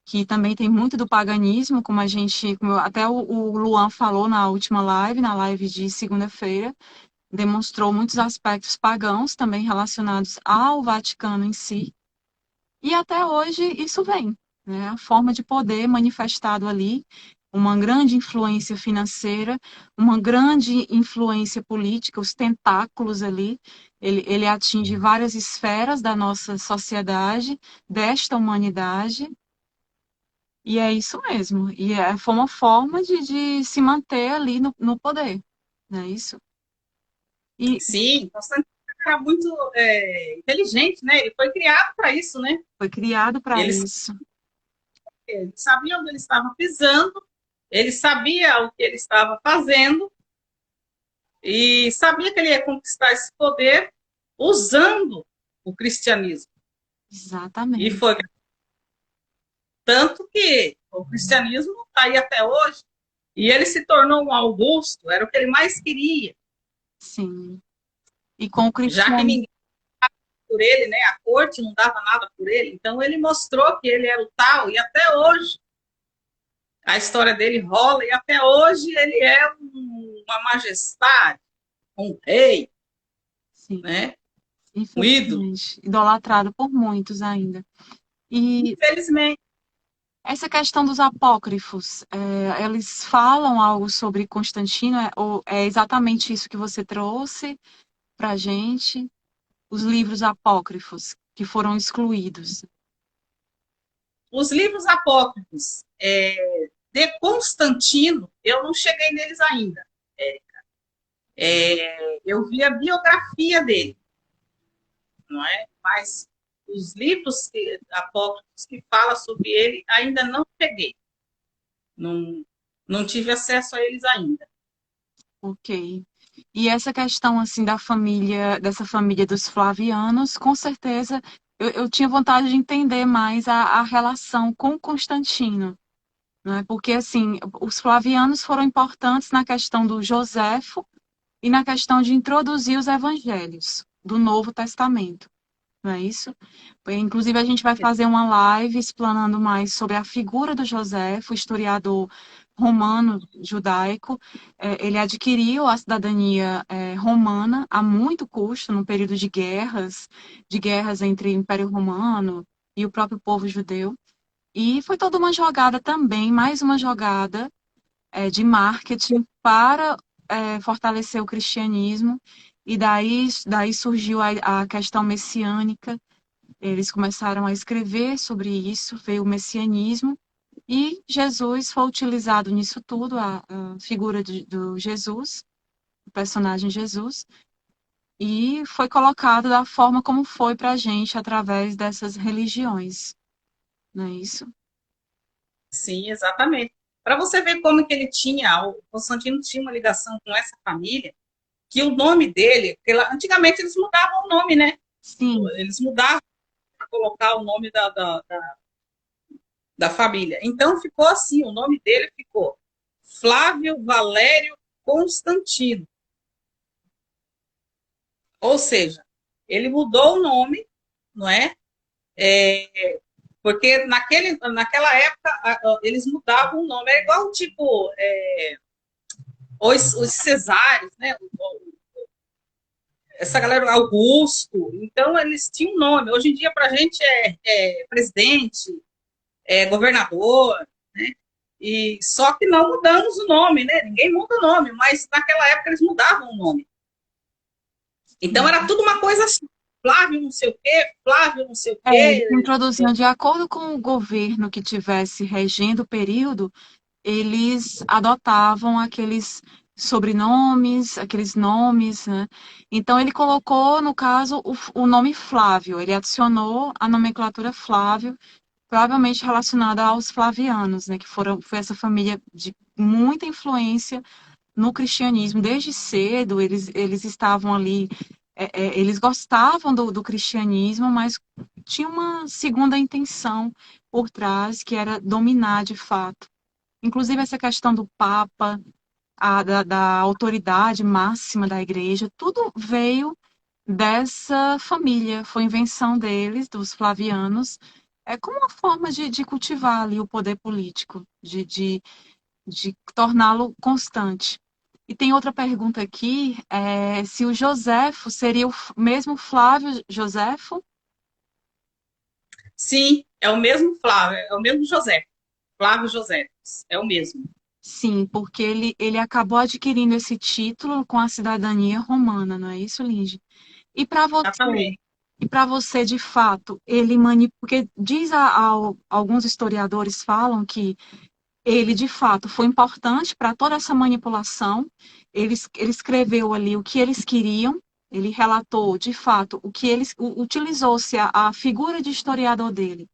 Speaker 1: que também tem muito do paganismo, até o Luan falou na última live, na live de segunda-feira, demonstrou muitos aspectos pagãos também relacionados ao Vaticano em si. E até hoje isso vem, né? A forma de poder manifestado ali, uma grande influência financeira, uma grande influência política, os tentáculos ali, ele atinge várias esferas da nossa sociedade, desta humanidade, E é isso mesmo. Foi uma forma de se manter ali no poder, não é isso? E
Speaker 2: Sim, Constantino era muito inteligente, né? Ele foi criado para isso, né?
Speaker 1: foi criado para
Speaker 2: Ele,
Speaker 1: isso.
Speaker 2: ele sabia onde ele estava pisando, ele sabia o que ele estava fazendo e sabia que ele ia conquistar esse poder usando o cristianismo. E
Speaker 1: Exatamente.
Speaker 2: foi tanto que o cristianismo está aí até hoje. E ele se tornou um Augusto, era o que ele mais queria,
Speaker 1: Sim. E com o
Speaker 2: já que
Speaker 1: cristianismo.
Speaker 2: ninguém por ele, né? A corte não dava nada por ele. Então ele mostrou que ele era o tal e até hoje a história dele rola e até hoje ele é uma majestade, um rei,
Speaker 1: Sim,
Speaker 2: né? Um ídolo.
Speaker 1: infelizmente, idolatrado por muitos ainda. E
Speaker 2: Infelizmente,
Speaker 1: essa questão dos apócrifos, eles falam algo sobre Constantino, ou é exatamente isso que você trouxe para a gente? Os livros apócrifos que foram excluídos.
Speaker 2: os livros apócrifos de Constantino, eu não cheguei neles ainda. Eu vi a biografia dele, não é? Mas os livros apócrifos que falam sobre ele ainda não cheguei. Não, não tive acesso a eles ainda.
Speaker 1: Ok. E essa questão assim da família, dessa família dos Flavianos, com certeza eu tinha vontade de entender mais a relação com Constantino, não é? Porque assim, os Flavianos foram importantes na questão do Joséfo e na questão de introduzir os evangelhos do Novo Testamento, não é isso? Inclusive, a gente vai fazer uma live explanando mais sobre a figura do Joséfo, historiador romano judaico. Ele adquiriu a cidadania romana a muito custo, num período de guerras entre o Império Romano e o próprio povo judeu. E foi toda uma jogada também, mais uma jogada de marketing para fortalecer o cristianismo. E daí surgiu a questão messiânica, eles começaram a escrever sobre isso, veio o messianismo, e Jesus foi utilizado nisso tudo, a figura do Jesus, o personagem Jesus, e foi colocado da forma como foi para a gente, através dessas religiões, não é isso?
Speaker 2: Sim, exatamente. Para você ver como que ele tinha, o Constantino tinha uma ligação com essa família, que o nome dele, porque antigamente eles mudavam o nome, né?
Speaker 1: Sim,
Speaker 2: Eles mudavam para colocar o nome da família. Então ficou assim, o nome dele ficou Flávio Valério Constantino. Ou seja, ele mudou o nome, não é? Porque naquela época eles mudavam o nome. É igual, tipo, os cesários, né? Essa galera, Augusto. Então, eles tinham nome. Hoje em dia, para a gente, é presidente, é governador, né? E só que não mudamos o nome, né? Ninguém muda o nome, mas naquela época eles mudavam o nome. Então era tudo uma coisa assim. Flávio não sei o quê, Flávio não sei o
Speaker 1: eles
Speaker 2: quê.
Speaker 1: introduziam de acordo com o governo que tivesse regendo o período, eles adotavam aqueles sobrenomes, aqueles nomes, né? Então ele colocou, no caso, o nome Flávio, ele adicionou a nomenclatura Flávio, provavelmente relacionada aos flavianos, né? Foi essa família de muita influência no cristianismo. Desde cedo, eles estavam ali, eles gostavam do cristianismo, mas tinha uma segunda intenção por trás, que era dominar de fato. Inclusive, essa questão do Papa, da autoridade máxima da igreja, tudo veio dessa família, foi invenção deles, dos Flavianos, como uma forma de cultivar ali o poder político, de torná-lo constante. E tem outra pergunta aqui, se o Joséfo seria o mesmo Flávio Joséfo?
Speaker 2: Sim, é o mesmo Flávio, é o mesmo José. Flávio José, é o mesmo.
Speaker 1: Sim, porque ele acabou adquirindo esse título com a cidadania romana, não é isso, Linge? E para você,
Speaker 2: Exatamente.
Speaker 1: E para você, de fato, porque alguns historiadores falam que ele, de fato, foi importante para toda essa manipulação. Ele escreveu ali o que eles queriam, ele relatou, de fato, o que eles utilizou-se a figura de historiador dele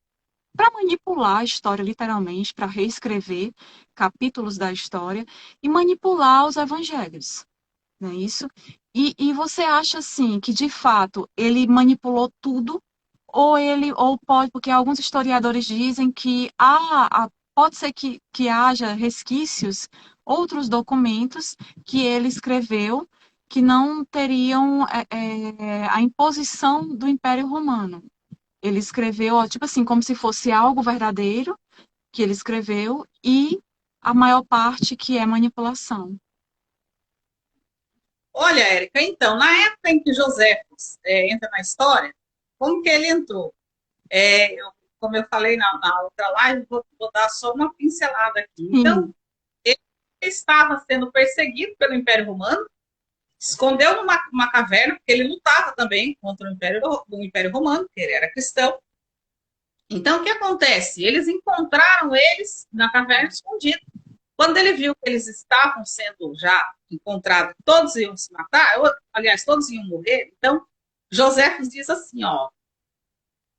Speaker 1: para manipular a história, literalmente, para reescrever capítulos da história e manipular os evangelhos, não é isso? E você acha, assim, que, de fato, ele manipulou tudo ou pode, porque alguns historiadores dizem que pode ser que haja resquícios, outros documentos que ele escreveu que não teriam a imposição do Império Romano. Ele escreveu, ó, tipo assim, como se fosse algo verdadeiro que ele escreveu e a maior parte que é manipulação.
Speaker 2: Olha, Érica, então, na época em que Joséfos entra na história, como que ele entrou? Como eu falei na outra live, vou dar só uma pincelada aqui. Então,
Speaker 1: Sim,
Speaker 2: ele estava sendo perseguido pelo Império Romano, escondeu numa caverna, porque ele lutava também contra o Império Romano, porque ele era cristão. Então, o que acontece? Eles encontraram eles na caverna escondido. Quando ele viu que eles estavam sendo já encontrados, todos iam se matar, aliás, todos iam morrer, então José diz assim, ó,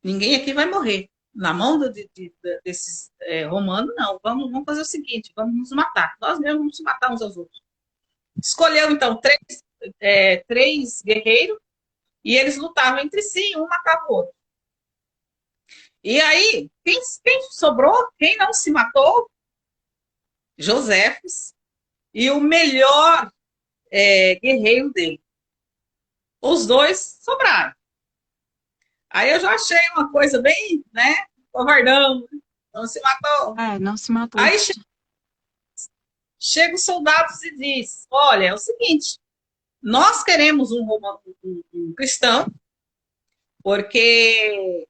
Speaker 2: ninguém aqui vai morrer. Na mão desses romanos, não. Vamos fazer o seguinte, vamos nos matar. Nós mesmos vamos matar uns aos outros. Escolheu, então, três guerreiros e eles lutavam entre si, um matava o outro. E aí, quem sobrou, quem não se matou, Joséfos e o melhor guerreiro dele. Os dois sobraram. Aí eu já achei uma coisa bem, né, covardão, não se matou.
Speaker 1: não se matou.
Speaker 2: Aí chega os soldados e diz, olha, é o seguinte, nós queremos um cristão, porque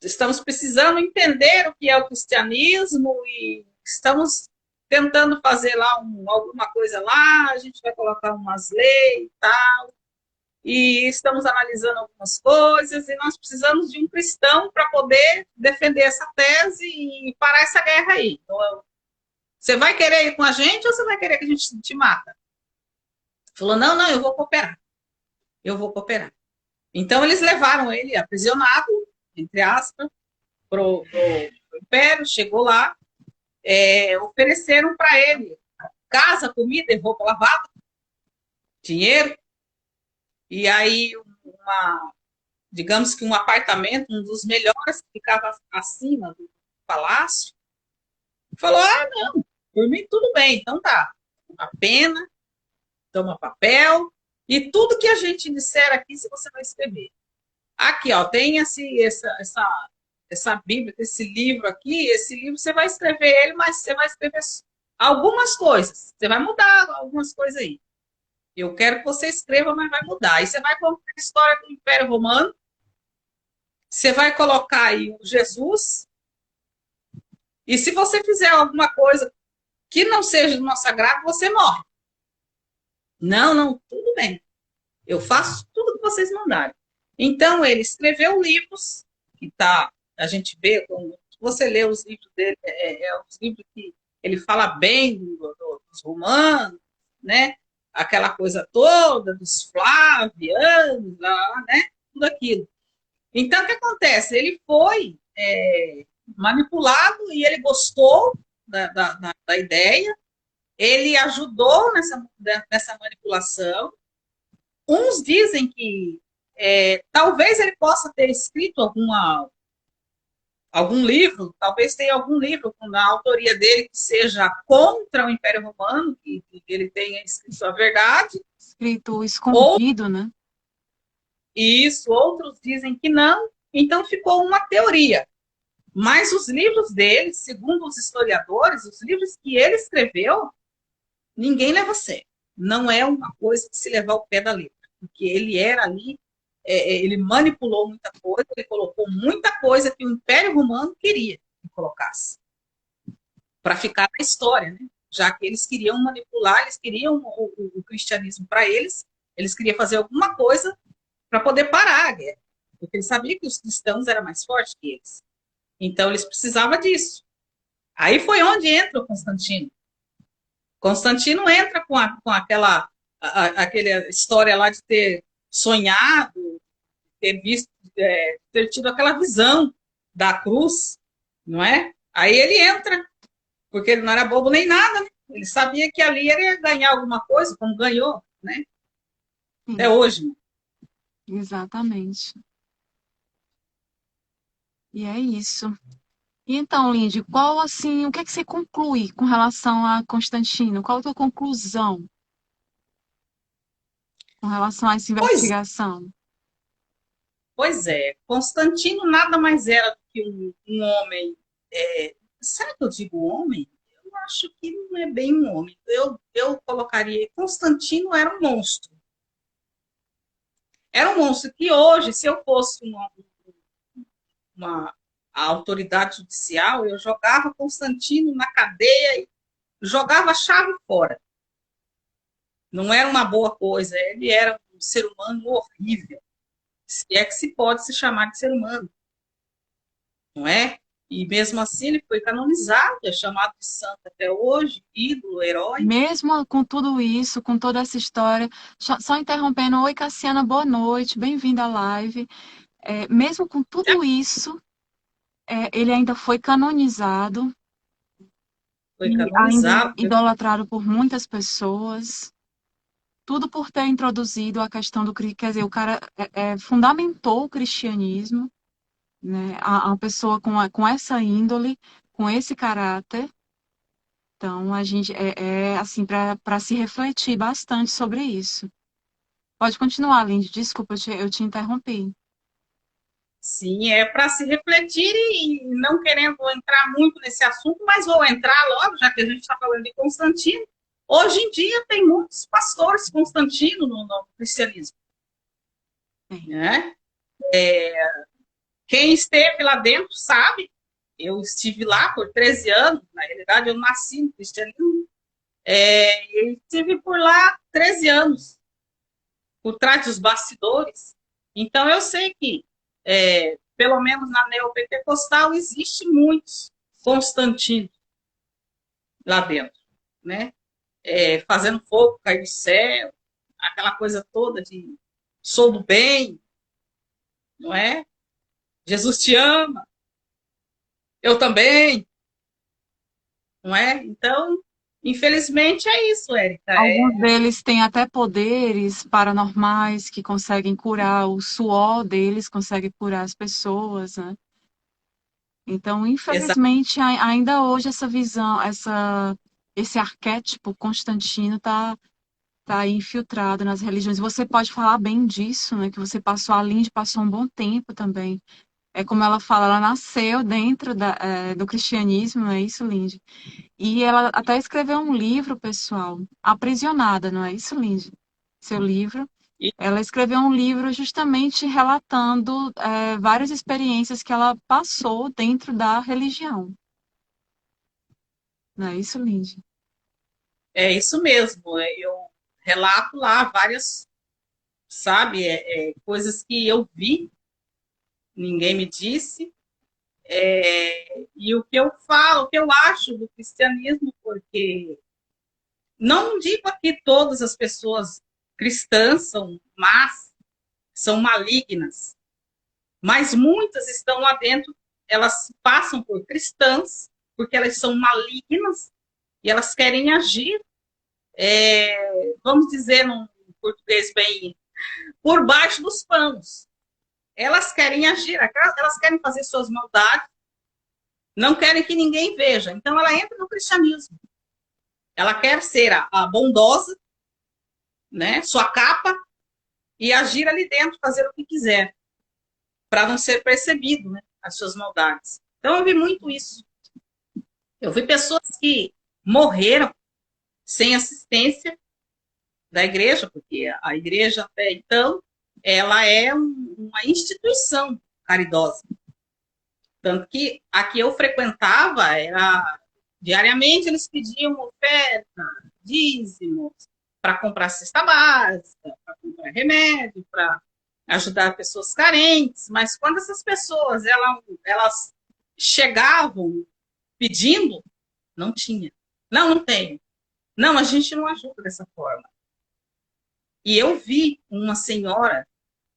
Speaker 2: estamos precisando entender o que é o cristianismo e estamos tentando fazer lá alguma coisa lá, a gente vai colocar umas leis e tal, e estamos analisando algumas coisas, e nós precisamos de um cristão para poder defender essa tese e parar essa guerra aí. Então, você vai querer ir com a gente ou você vai querer que a gente te mata? Falou, não, não, eu vou cooperar. Eu vou cooperar. Então, eles levaram ele aprisionado, entre aspas, pro Império, chegou lá, ofereceram para ele casa, comida e roupa lavada, dinheiro, e aí digamos que um apartamento, um dos melhores que ficava acima do palácio, falou, não, por mim tudo bem, então tá, a pena, toma papel, e tudo que a gente disser aqui, se você vai escrever. Aqui, ó, tem essa Bíblia, esse livro aqui, esse livro você vai escrever ele, mas você vai escrever algumas coisas, você vai mudar algumas coisas aí. Eu quero que você escreva, mas vai mudar. Aí você vai contar a história do Império Romano, você vai colocar aí o Jesus, e se você fizer alguma coisa que não seja do nosso agrado, você morre. Não, não, tudo bem. Eu faço tudo que vocês mandarem. Então, ele escreveu livros, que tá, a gente vê, quando você lê os livros dele, os livros que ele fala bem dos romanos, né? Aquela coisa toda, dos Flavianos, lá, né? Tudo aquilo. Então, o que acontece? Ele foi manipulado e ele gostou da ideia, ele ajudou nessa manipulação. Uns dizem que talvez ele possa ter escrito algum livro, talvez tenha algum livro na autoria dele que seja contra o Império Romano, que ele tenha escrito a verdade.
Speaker 1: Escrito escondido, né?
Speaker 2: Isso, outros dizem que não, então ficou uma teoria. Mas os livros dele, segundo os historiadores, os livros que ele escreveu, ninguém leva a sério. Não é uma coisa de se levar ao pé da letra, porque ele era ali, ele manipulou muita coisa, ele colocou muita coisa que o Império Romano queria que colocasse, para ficar na história, né? Já que eles queriam manipular, eles queriam o cristianismo para eles queriam fazer alguma coisa para poder parar a guerra, porque ele sabia que os cristãos eram mais fortes que eles. Então, eles precisavam disso. Aí foi onde entra o Constantino. Constantino entra com aquela história lá de ter sonhado, ter visto, ter tido aquela visão da cruz, não é? Aí ele entra, porque ele não era bobo nem nada, né? Ele sabia que ali ele ia ganhar alguma coisa, como ganhou, né? Até
Speaker 1: Sim,
Speaker 2: hoje.
Speaker 1: exatamente. E é isso. E então, Lindy, qual assim, o que é que você conclui com relação a Constantino? Qual a tua conclusão com relação a essa
Speaker 2: Pois,
Speaker 1: investigação?
Speaker 2: pois é, Constantino nada mais era do que um homem. Será que eu digo homem? Eu acho que não é bem um homem. Eu colocaria. Constantino era um monstro. Era um monstro que hoje, se eu fosse uma a autoridade judicial, eu jogava Constantino na cadeia e jogava a chave fora. Não era uma boa coisa. Ele era um ser humano horrível. Se é que se pode se chamar de ser humano, não é? E mesmo assim ele foi canonizado, é chamado de santo até hoje, ídolo, herói.
Speaker 1: Mesmo com tudo isso, com toda essa história, só interrompendo, oi Cassiana, boa noite, bem-vinda à live. Mesmo com tudo isso, ele ainda foi canonizado
Speaker 2: Foi
Speaker 1: e ainda
Speaker 2: canonizado.
Speaker 1: idolatrado por muitas pessoas. Tudo por ter introduzido a questão do, quer dizer, o cara fundamentou o cristianismo, né? A pessoa com essa índole, com esse caráter. Então, a gente assim para se refletir bastante sobre isso. Pode continuar, Lindy. Desculpa, eu te interrompi.
Speaker 2: Sim, é para se refletir e não querendo entrar muito nesse assunto, mas vou entrar logo, já que a gente está falando de Constantino. Hoje em dia tem muitos pastores Constantino no cristianismo,
Speaker 1: Bem,
Speaker 2: né? Quem esteve lá dentro sabe. Eu estive lá por 13 anos, na realidade eu nasci no cristianismo. Eu estive por lá 13 anos, por trás dos bastidores. Então eu sei que, pelo menos na neopentecostal, existe muitos Constantinos lá dentro, né? Fazendo fogo cair do céu, aquela coisa toda de sou do bem, não é? Jesus te ama, eu também, não é? Então, infelizmente é isso, Érica.
Speaker 1: alguns deles têm até poderes paranormais que conseguem curar, o suor deles consegue curar as pessoas, né? Então, infelizmente, ainda hoje essa visão, esse arquétipo constantino tá aí infiltrado nas religiões. Você pode falar bem disso, né? Que você passou, a Lindy passou um bom tempo também. É como ela fala, ela nasceu dentro do cristianismo, não é isso, Lindy? E ela até escreveu um livro, pessoal, Aprisionada, não é isso, Lindy? Seu livro.
Speaker 2: E
Speaker 1: Ela escreveu um livro justamente relatando várias experiências que ela passou dentro da religião. Não é isso, Lindy?
Speaker 2: é isso mesmo. Eu relato lá várias, sabe, coisas que eu vi, ninguém me disse. E o que eu falo, o que eu acho do cristianismo, porque não digo aqui todas as pessoas cristãs são más, são malignas, mas muitas estão lá dentro, elas passam por cristãs, porque elas são malignas e elas querem agir, vamos dizer num português bem, por baixo dos panos. Elas querem agir, elas querem fazer suas maldades, não querem que ninguém veja. Então ela entra no cristianismo. Ela quer ser a bondosa, né, sua capa, e agir ali dentro, fazer o que quiser, para não ser percebido, né, as suas maldades. Então eu vi muito isso. Eu vi pessoas que morreram sem assistência da igreja, porque a igreja até então ela é uma instituição caridosa. Tanto que a que eu frequentava era diariamente eles pediam oferta, dízimos, para comprar cesta básica, para comprar remédio, para ajudar pessoas carentes, mas quando essas pessoas elas chegavam pedindo, não tinha. Não, não tem. Não, a gente não ajuda dessa forma. E eu vi uma senhora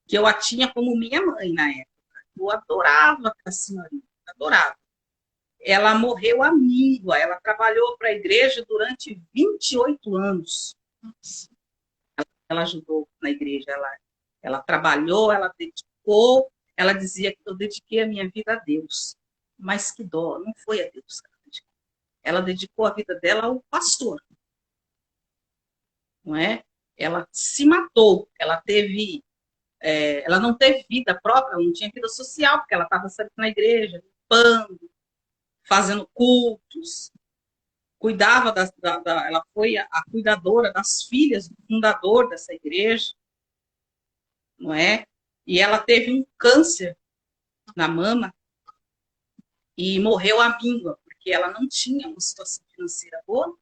Speaker 2: que eu a tinha como minha mãe na época. Eu adorava aquela senhorinha, adorava. Ela morreu amiga, ela trabalhou para a igreja durante 28 anos. Ela ajudou na igreja, ela trabalhou, ela dedicou, ela dizia que eu dediquei a minha vida a Deus. Mas que dó, não foi a Deus que ela dedicou. Ela dedicou a vida dela ao pastor, não é? Ela se matou, ela não teve vida própria, não tinha vida social, porque ela estava sempre na igreja, limpando, fazendo cultos, cuidava ela foi a cuidadora das filhas do fundador dessa igreja, não é? E ela teve um câncer na mama e morreu à míngua, porque ela não tinha uma situação financeira boa.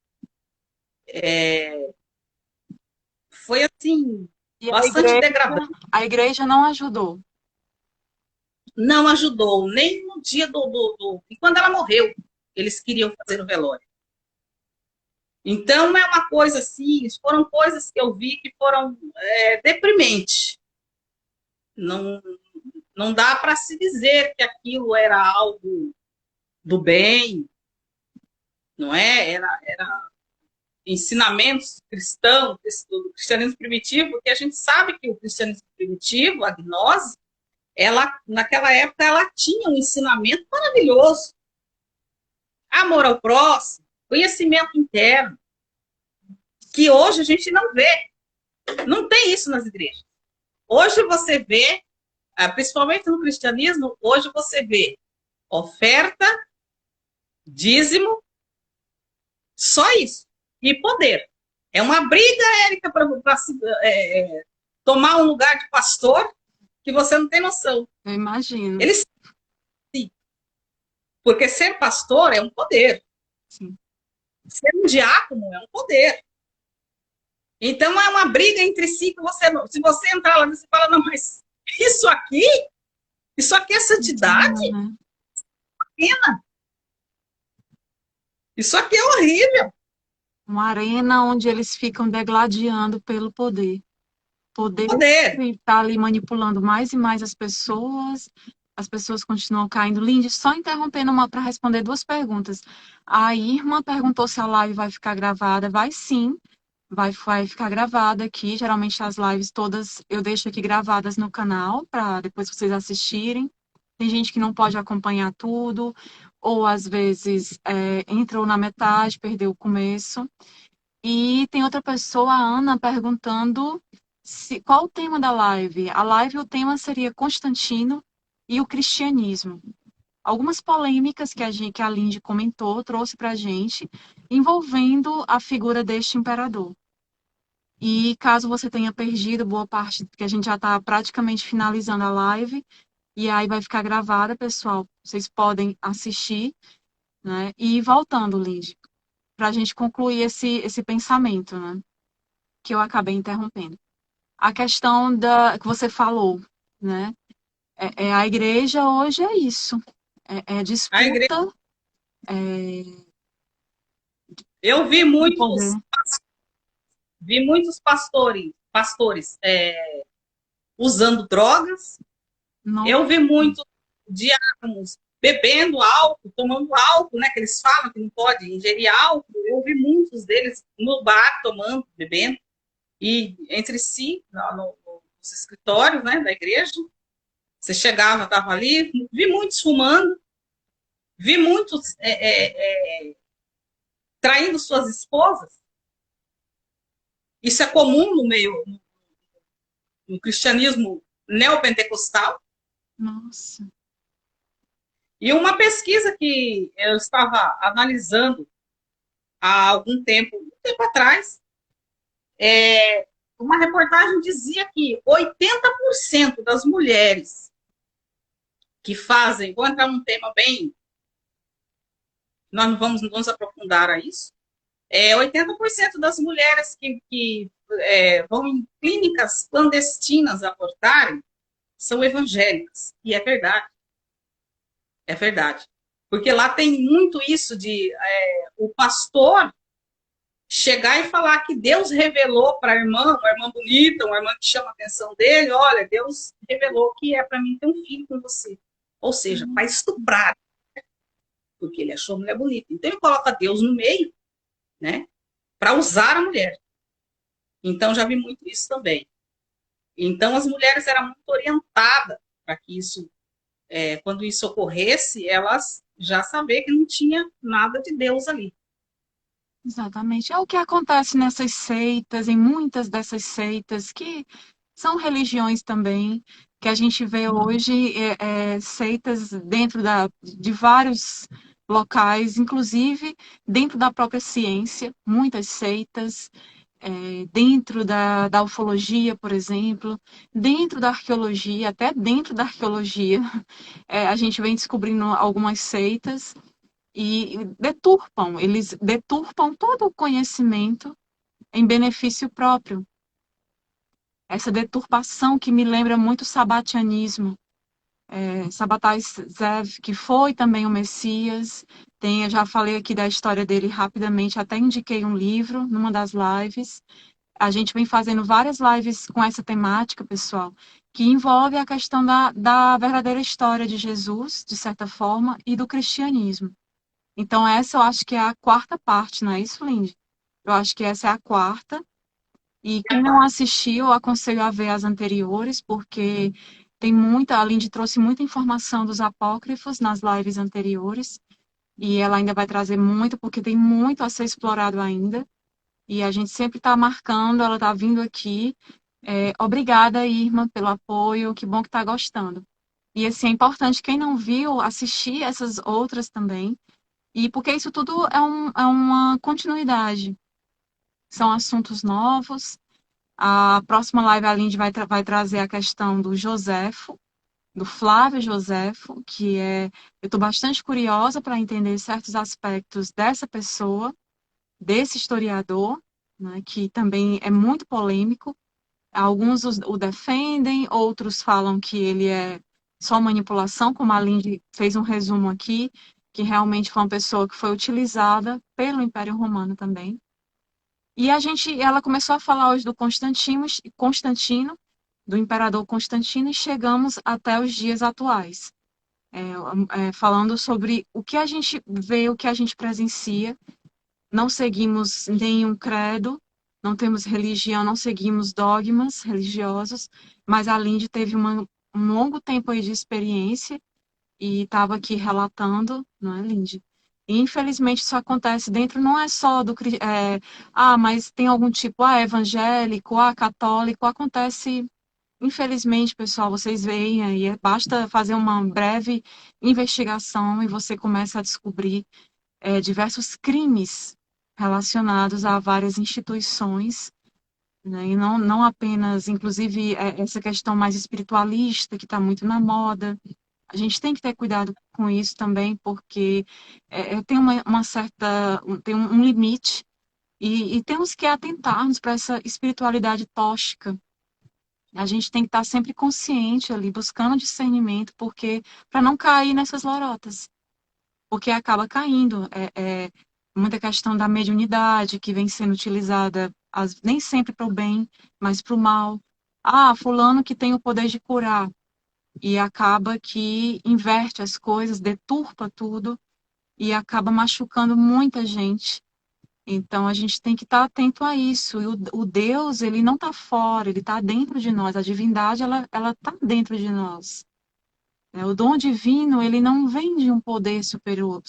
Speaker 2: Foi assim,
Speaker 1: E
Speaker 2: bastante degradante.
Speaker 1: a igreja não ajudou.
Speaker 2: Não ajudou, nem no dia E quando ela morreu, eles queriam fazer o velório. Então, é uma coisa assim, foram coisas que eu vi que foram deprimentes. Não, não dá para se dizer que aquilo era algo do bem, não é? Era ensinamentos cristãos, do cristianismo primitivo, que a gente sabe que o cristianismo primitivo, a gnose, ela, naquela época, ela tinha um ensinamento maravilhoso. Amor ao próximo, conhecimento interno, que hoje a gente não vê. Não tem isso nas igrejas. Hoje você vê, principalmente no cristianismo, hoje você vê oferta, dízimo, só isso. E poder. É uma briga, Érica, para tomar um lugar de pastor que você não tem noção.
Speaker 1: Eu imagino.
Speaker 2: Eles sim. Porque ser pastor é um poder.
Speaker 1: Sim.
Speaker 2: Ser um diácono é um poder. Então é uma briga entre si que você, se você entrar lá, você fala, não, mas isso aqui é santidade?
Speaker 1: Né?
Speaker 2: Pena. Isso aqui é horrível.
Speaker 1: Uma arena onde eles ficam degladiando pelo poder. Poder
Speaker 2: Poder.
Speaker 1: está ali manipulando mais e mais as pessoas continuam caindo. Lindy, só interrompendo para responder duas perguntas. A Irma perguntou se a live vai ficar gravada. Vai sim, vai ficar gravada aqui. Geralmente as lives todas eu deixo aqui gravadas no canal para depois vocês assistirem. Tem gente que não pode acompanhar tudo, ou às vezes entrou na metade, perdeu o começo. E tem outra pessoa, a Ana, perguntando qual o tema da live. A live, o tema seria Constantino e o cristianismo. Algumas polêmicas que a Lindy comentou, trouxe para a gente, envolvendo a figura deste imperador. E caso você tenha perdido boa parte, que a gente já está praticamente finalizando a live, e aí vai ficar gravada, pessoal. Vocês podem assistir, né? E voltando, Lindy, para a gente concluir esse pensamento, né? Que eu acabei interrompendo. A questão que você falou, né? A igreja hoje é isso. É
Speaker 2: A igreja,
Speaker 1: disputa, é,
Speaker 2: eu
Speaker 1: de poder.
Speaker 2: vi muitos pastores usando drogas.
Speaker 1: Não,
Speaker 2: Eu vi muitos diáconos bebendo álcool, tomando álcool, né? Que eles falam que não pode ingerir álcool. Eu vi muitos deles no bar tomando, bebendo e entre si nos escritórios, né, da igreja. Você chegava, estava ali. Vi muitos fumando, vi muitos traindo suas esposas. Isso é comum no cristianismo neopentecostal.
Speaker 1: nossa,
Speaker 2: E uma pesquisa que eu estava analisando há um tempo atrás, uma reportagem dizia que 80% das mulheres que fazem, vou entrar num tema bem, nós não vamos nos aprofundar a isso, 80% das mulheres que vão em clínicas clandestinas abortarem, são evangélicas. E é verdade, é verdade. Porque lá tem muito isso de o pastor chegar e falar que Deus revelou para a irmã, uma irmã bonita, uma irmã que chama a atenção dele, olha, Deus revelou que é para mim ter um filho com você. Ou seja, para estuprar, porque ele achou a mulher bonita. Então ele coloca Deus no meio, né, para usar a mulher. Então já vi muito isso também. Então as mulheres eram muito orientadas para que isso, quando isso ocorresse, elas já saber que não tinha nada de Deus ali.
Speaker 1: Exatamente. É o que acontece nessas seitas, em muitas dessas seitas, que são religiões também, que a gente vê hoje seitas dentro de vários locais, inclusive dentro da própria ciência, muitas seitas, dentro da ufologia, por exemplo, dentro da arqueologia, até dentro da arqueologia, a gente vem descobrindo algumas seitas e eles deturpam todo o conhecimento em benefício próprio. Essa deturpação que me lembra muito o sabatianismo. Sabbatai Zev, que foi também o Messias, eu já falei aqui da história dele rapidamente, até indiquei um livro numa das lives. A gente vem fazendo várias lives com essa temática, pessoal, que envolve a questão da verdadeira história de Jesus, de certa forma, e do cristianismo. Então, essa eu acho que é a quarta parte, não é isso, Lindy? Eu acho que essa é a quarta. E quem não assistiu, eu aconselho a ver as anteriores, porque tem muita, a Lindy trouxe muita informação dos apócrifos nas lives anteriores. E ela ainda vai trazer muito, porque tem muito a ser explorado ainda. E a gente sempre está marcando, ela está vindo aqui. Obrigada, Irma, pelo apoio. Que bom que está gostando. E assim, é importante, quem não viu, assistir essas outras também. E porque isso tudo é uma continuidade. São assuntos novos. A próxima live a Lindy vai trazer a questão do Joséfo, do Flávio Joséfo, que eu estou bastante curiosa para entender certos aspectos dessa pessoa, desse historiador, né, que também é muito polêmico. Alguns o defendem, outros falam que ele é só manipulação, como a Lindy fez um resumo aqui, que realmente foi uma pessoa que foi utilizada pelo Império Romano também. E ela começou a falar hoje do Constantino, do imperador Constantino, e chegamos até os dias atuais, falando sobre o que a gente vê, o que a gente presencia. Não seguimos nenhum credo, não temos religião, não seguimos dogmas religiosos, mas a Lindy teve um longo tempo aí de experiência e estava aqui relatando, não é, Lindy? E, infelizmente, isso acontece dentro, não é só mas tem algum tipo, evangélico, católico, acontece, infelizmente, pessoal, vocês veem aí, basta fazer uma breve investigação e você começa a descobrir diversos crimes relacionados a várias instituições, né? E não apenas, inclusive, essa questão mais espiritualista, que está muito na moda. A gente tem que ter cuidado com isso também, porque tem uma certa, tem um limite, e temos que atentarmos para essa espiritualidade tóxica. A gente tem que estar sempre consciente ali, buscando discernimento, porque para não cair nessas lorotas, porque acaba caindo. Muita questão da mediunidade que vem sendo utilizada, nem sempre para o bem, mas para o mal. Fulano que tem o poder de curar e acaba que inverte as coisas, deturpa tudo e acaba machucando muita gente. Então a gente tem que estar atento a isso. E o Deus, ele não está fora, ele está dentro de nós. A divindade, ela está dentro de nós. O dom divino, ele não vem de um poder superior.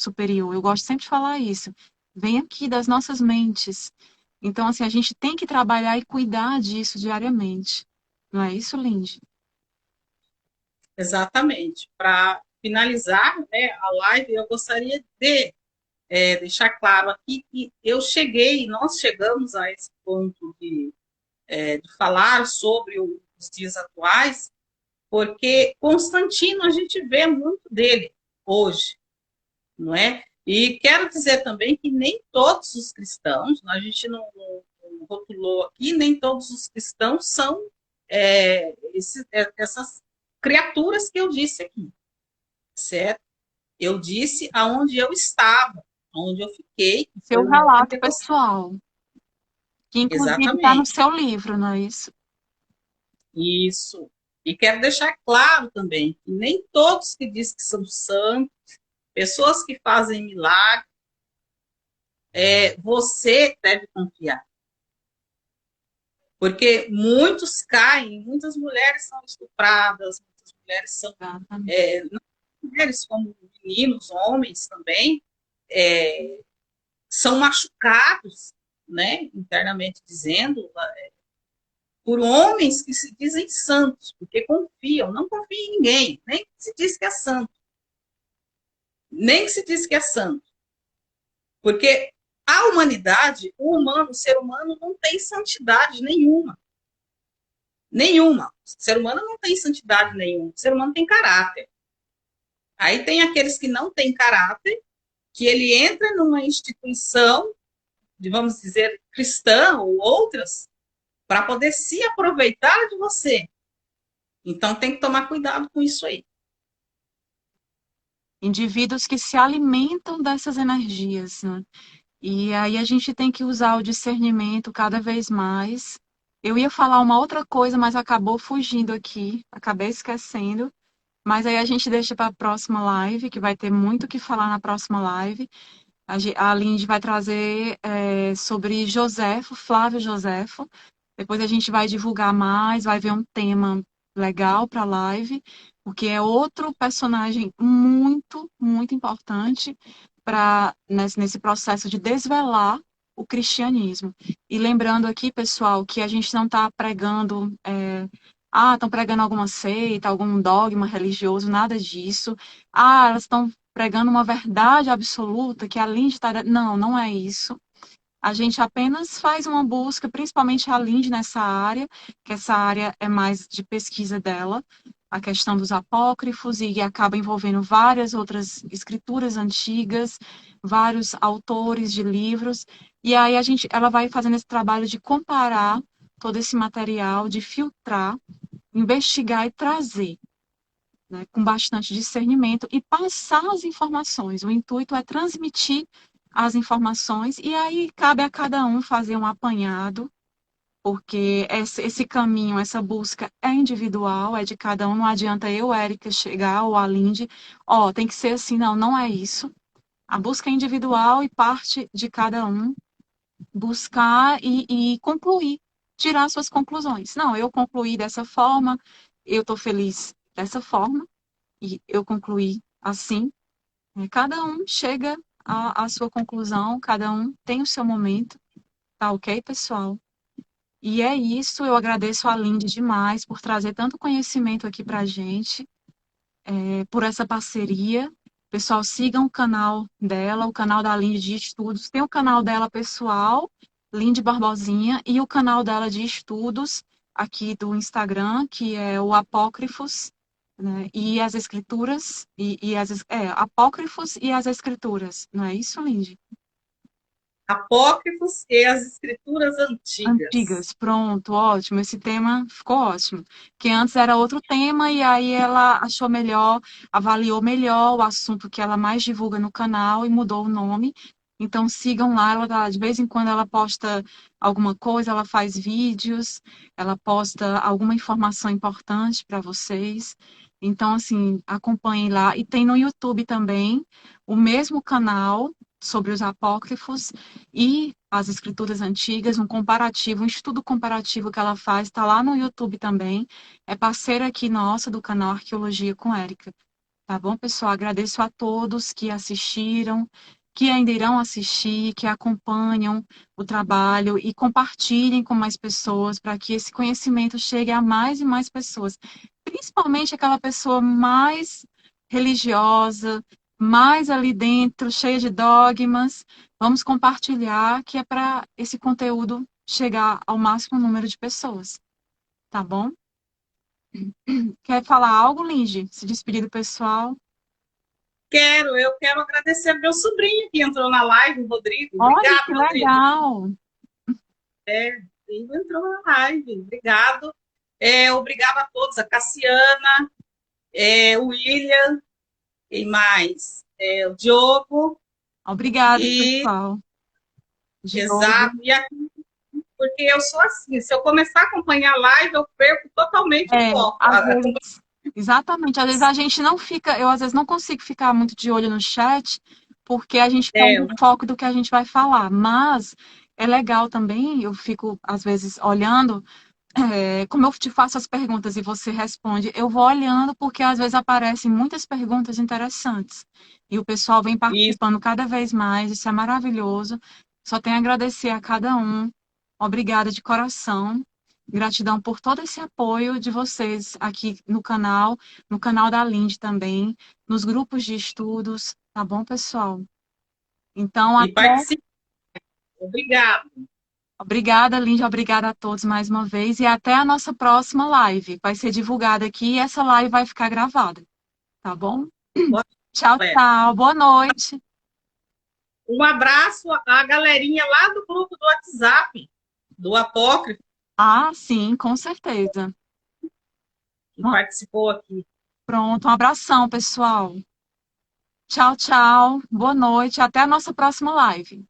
Speaker 1: Eu gosto sempre de falar isso. Vem aqui das nossas mentes. Então, assim, a gente tem que trabalhar e cuidar disso diariamente. Não é isso, Lindy?
Speaker 2: Exatamente. Para finalizar, né, a live, eu gostaria de deixar claro aqui que nós chegamos a esse ponto de falar sobre os dias atuais, porque Constantino a gente vê muito dele hoje, não é? E quero dizer também que nem todos os cristãos, a gente não rotulou aqui, nem todos os cristãos são essas criaturas que eu disse aqui, certo? Eu disse aonde eu estava, onde eu fiquei, que
Speaker 1: Seu
Speaker 2: foi o meu
Speaker 1: relato
Speaker 2: pentecostal.
Speaker 1: pessoal, que inclusive está no
Speaker 2: Exatamente.
Speaker 1: seu livro, não é isso?
Speaker 2: Isso. E quero deixar claro também que nem todos que dizem que são santos, pessoas que fazem milagres, você deve confiar. Porque muitos caem, muitas mulheres são estupradas, muitas mulheres são,
Speaker 1: Exatamente.
Speaker 2: não mulheres como meninos, homens também, é, são machucados, né, internamente dizendo, por homens que se dizem santos, porque confiam, não confiam em ninguém, nem que se diz que é santo, nem que se diz que é santo. Porque a humanidade, o humano, o ser humano não tem santidade nenhuma. Nenhuma. O ser humano não tem santidade nenhuma. O ser humano tem caráter. Aí tem aqueles que não têm caráter, que ele entra numa instituição, vamos dizer, cristã ou outras, para poder se aproveitar de você. Então tem que tomar cuidado com isso aí.
Speaker 1: Indivíduos que se alimentam dessas energias, né? E aí a gente tem que usar o discernimento cada vez mais. Eu ia falar uma outra coisa, mas acabou fugindo aqui, acabei esquecendo. Mas aí a gente deixa para a próxima live, que vai ter muito o que falar na próxima live. A Lindy vai trazer sobre Joséfo, Flávio Joséfo. Depois a gente vai divulgar mais, vai ver um tema legal para a live, porque é outro personagem muito, muito importante para nesse processo de desvelar o cristianismo. E lembrando aqui, pessoal, que a gente não está pregando, estão pregando alguma seita, algum dogma religioso, nada disso. Ah, elas estão pregando uma verdade absoluta que a Lindy está. Não, não é isso. A gente apenas faz uma busca, principalmente a Lindy nessa área, que essa área é mais de pesquisa dela, a questão dos apócrifos, e acaba envolvendo várias outras escrituras antigas, vários autores de livros, e aí ela vai fazendo esse trabalho de comparar todo esse material, de filtrar, investigar e trazer, né, com bastante discernimento e passar as informações. O intuito é transmitir as informações e aí cabe a cada um fazer um apanhado, porque esse caminho, essa busca é individual, é de cada um. Não adianta eu, Érica, chegar ou a Lindy, tem que ser assim, não, não é isso. A busca é individual e parte de cada um buscar e concluir, tirar suas conclusões. Não, eu concluí dessa forma, eu estou feliz dessa forma, e eu concluí assim. Cada um chega à sua conclusão, cada um tem o seu momento, tá ok, pessoal? E é isso, eu agradeço a Lindy demais por trazer tanto conhecimento aqui pra gente, por essa parceria. Pessoal, sigam o canal dela, o canal da Lindy de Estudos. Tem o canal dela pessoal, Lindy Barbosinha, e o canal dela de estudos aqui do Instagram, que é o Apócrifos, né? E as Escrituras, Apócrifos e as Escrituras, não é isso, Lindy?
Speaker 2: Apócrifos e as escrituras antigas.
Speaker 1: Antigas, pronto, ótimo. Esse tema ficou ótimo. Que antes era outro tema e aí ela achou melhor, avaliou melhor o assunto que ela mais divulga no canal e mudou o nome. Então sigam lá, de vez em quando ela posta alguma coisa, ela faz vídeos, ela posta alguma informação importante para vocês. Então, assim, acompanhem lá. E tem no YouTube também o mesmo canal sobre os apócrifos e as escrituras antigas, um comparativo, um estudo comparativo que ela faz, está lá no YouTube também. É parceira aqui nossa do canal Arqueologia com Érica. Tá bom, pessoal? Agradeço a todos que assistiram, que ainda irão assistir, que acompanham o trabalho e compartilhem com mais pessoas para que esse conhecimento chegue a mais e mais pessoas. Principalmente aquela pessoa mais religiosa, mais ali dentro, cheia de dogmas. Vamos compartilhar, que é para esse conteúdo chegar ao máximo número de pessoas. Tá bom? Quer falar algo, Lindy? Se despedir do pessoal?
Speaker 2: Eu quero agradecer ao meu sobrinho que entrou na live, o Rodrigo.
Speaker 1: Olha que
Speaker 2: Obrigado, Rodrigo.
Speaker 1: legal!
Speaker 2: Ele entrou na live. Obrigado. Obrigado a todos, a Cassiana. o William, quem mais? O Diogo,
Speaker 1: Obrigada,
Speaker 2: e
Speaker 1: pessoal. Diogo.
Speaker 2: exato, porque eu sou assim, se eu começar a acompanhar a live, eu perco totalmente o foco.
Speaker 1: Às vezes, exatamente, às vezes a gente não fica, eu às vezes não consigo ficar muito de olho no chat, porque a gente perde
Speaker 2: É,
Speaker 1: o foco do que a gente vai falar, mas é legal também, eu fico às vezes olhando, como eu te faço as perguntas e você responde, eu vou olhando porque às vezes aparecem muitas perguntas interessantes, e o pessoal vem
Speaker 2: isso,
Speaker 1: participando cada vez mais, isso é maravilhoso, só tenho a agradecer a cada um, obrigada de coração. Gratidão por todo esse apoio de vocês aqui no canal da Lindy também, nos grupos de estudos, tá bom, pessoal? Então,
Speaker 2: e
Speaker 1: até.
Speaker 2: participe. Obrigado.
Speaker 1: Obrigada, Lindy, obrigada a todos mais uma vez e até a nossa próxima live. Vai ser divulgada aqui e essa live vai ficar gravada, tá bom?
Speaker 2: Boa
Speaker 1: Tchau,
Speaker 2: noite.
Speaker 1: tchau. Boa noite.
Speaker 2: Um abraço à galerinha lá do grupo do WhatsApp, do Apócrifo,
Speaker 1: Ah, sim, com certeza.
Speaker 2: que participou aqui.
Speaker 1: Pronto, um abração, pessoal. Tchau, tchau. Boa noite. Até a nossa próxima live.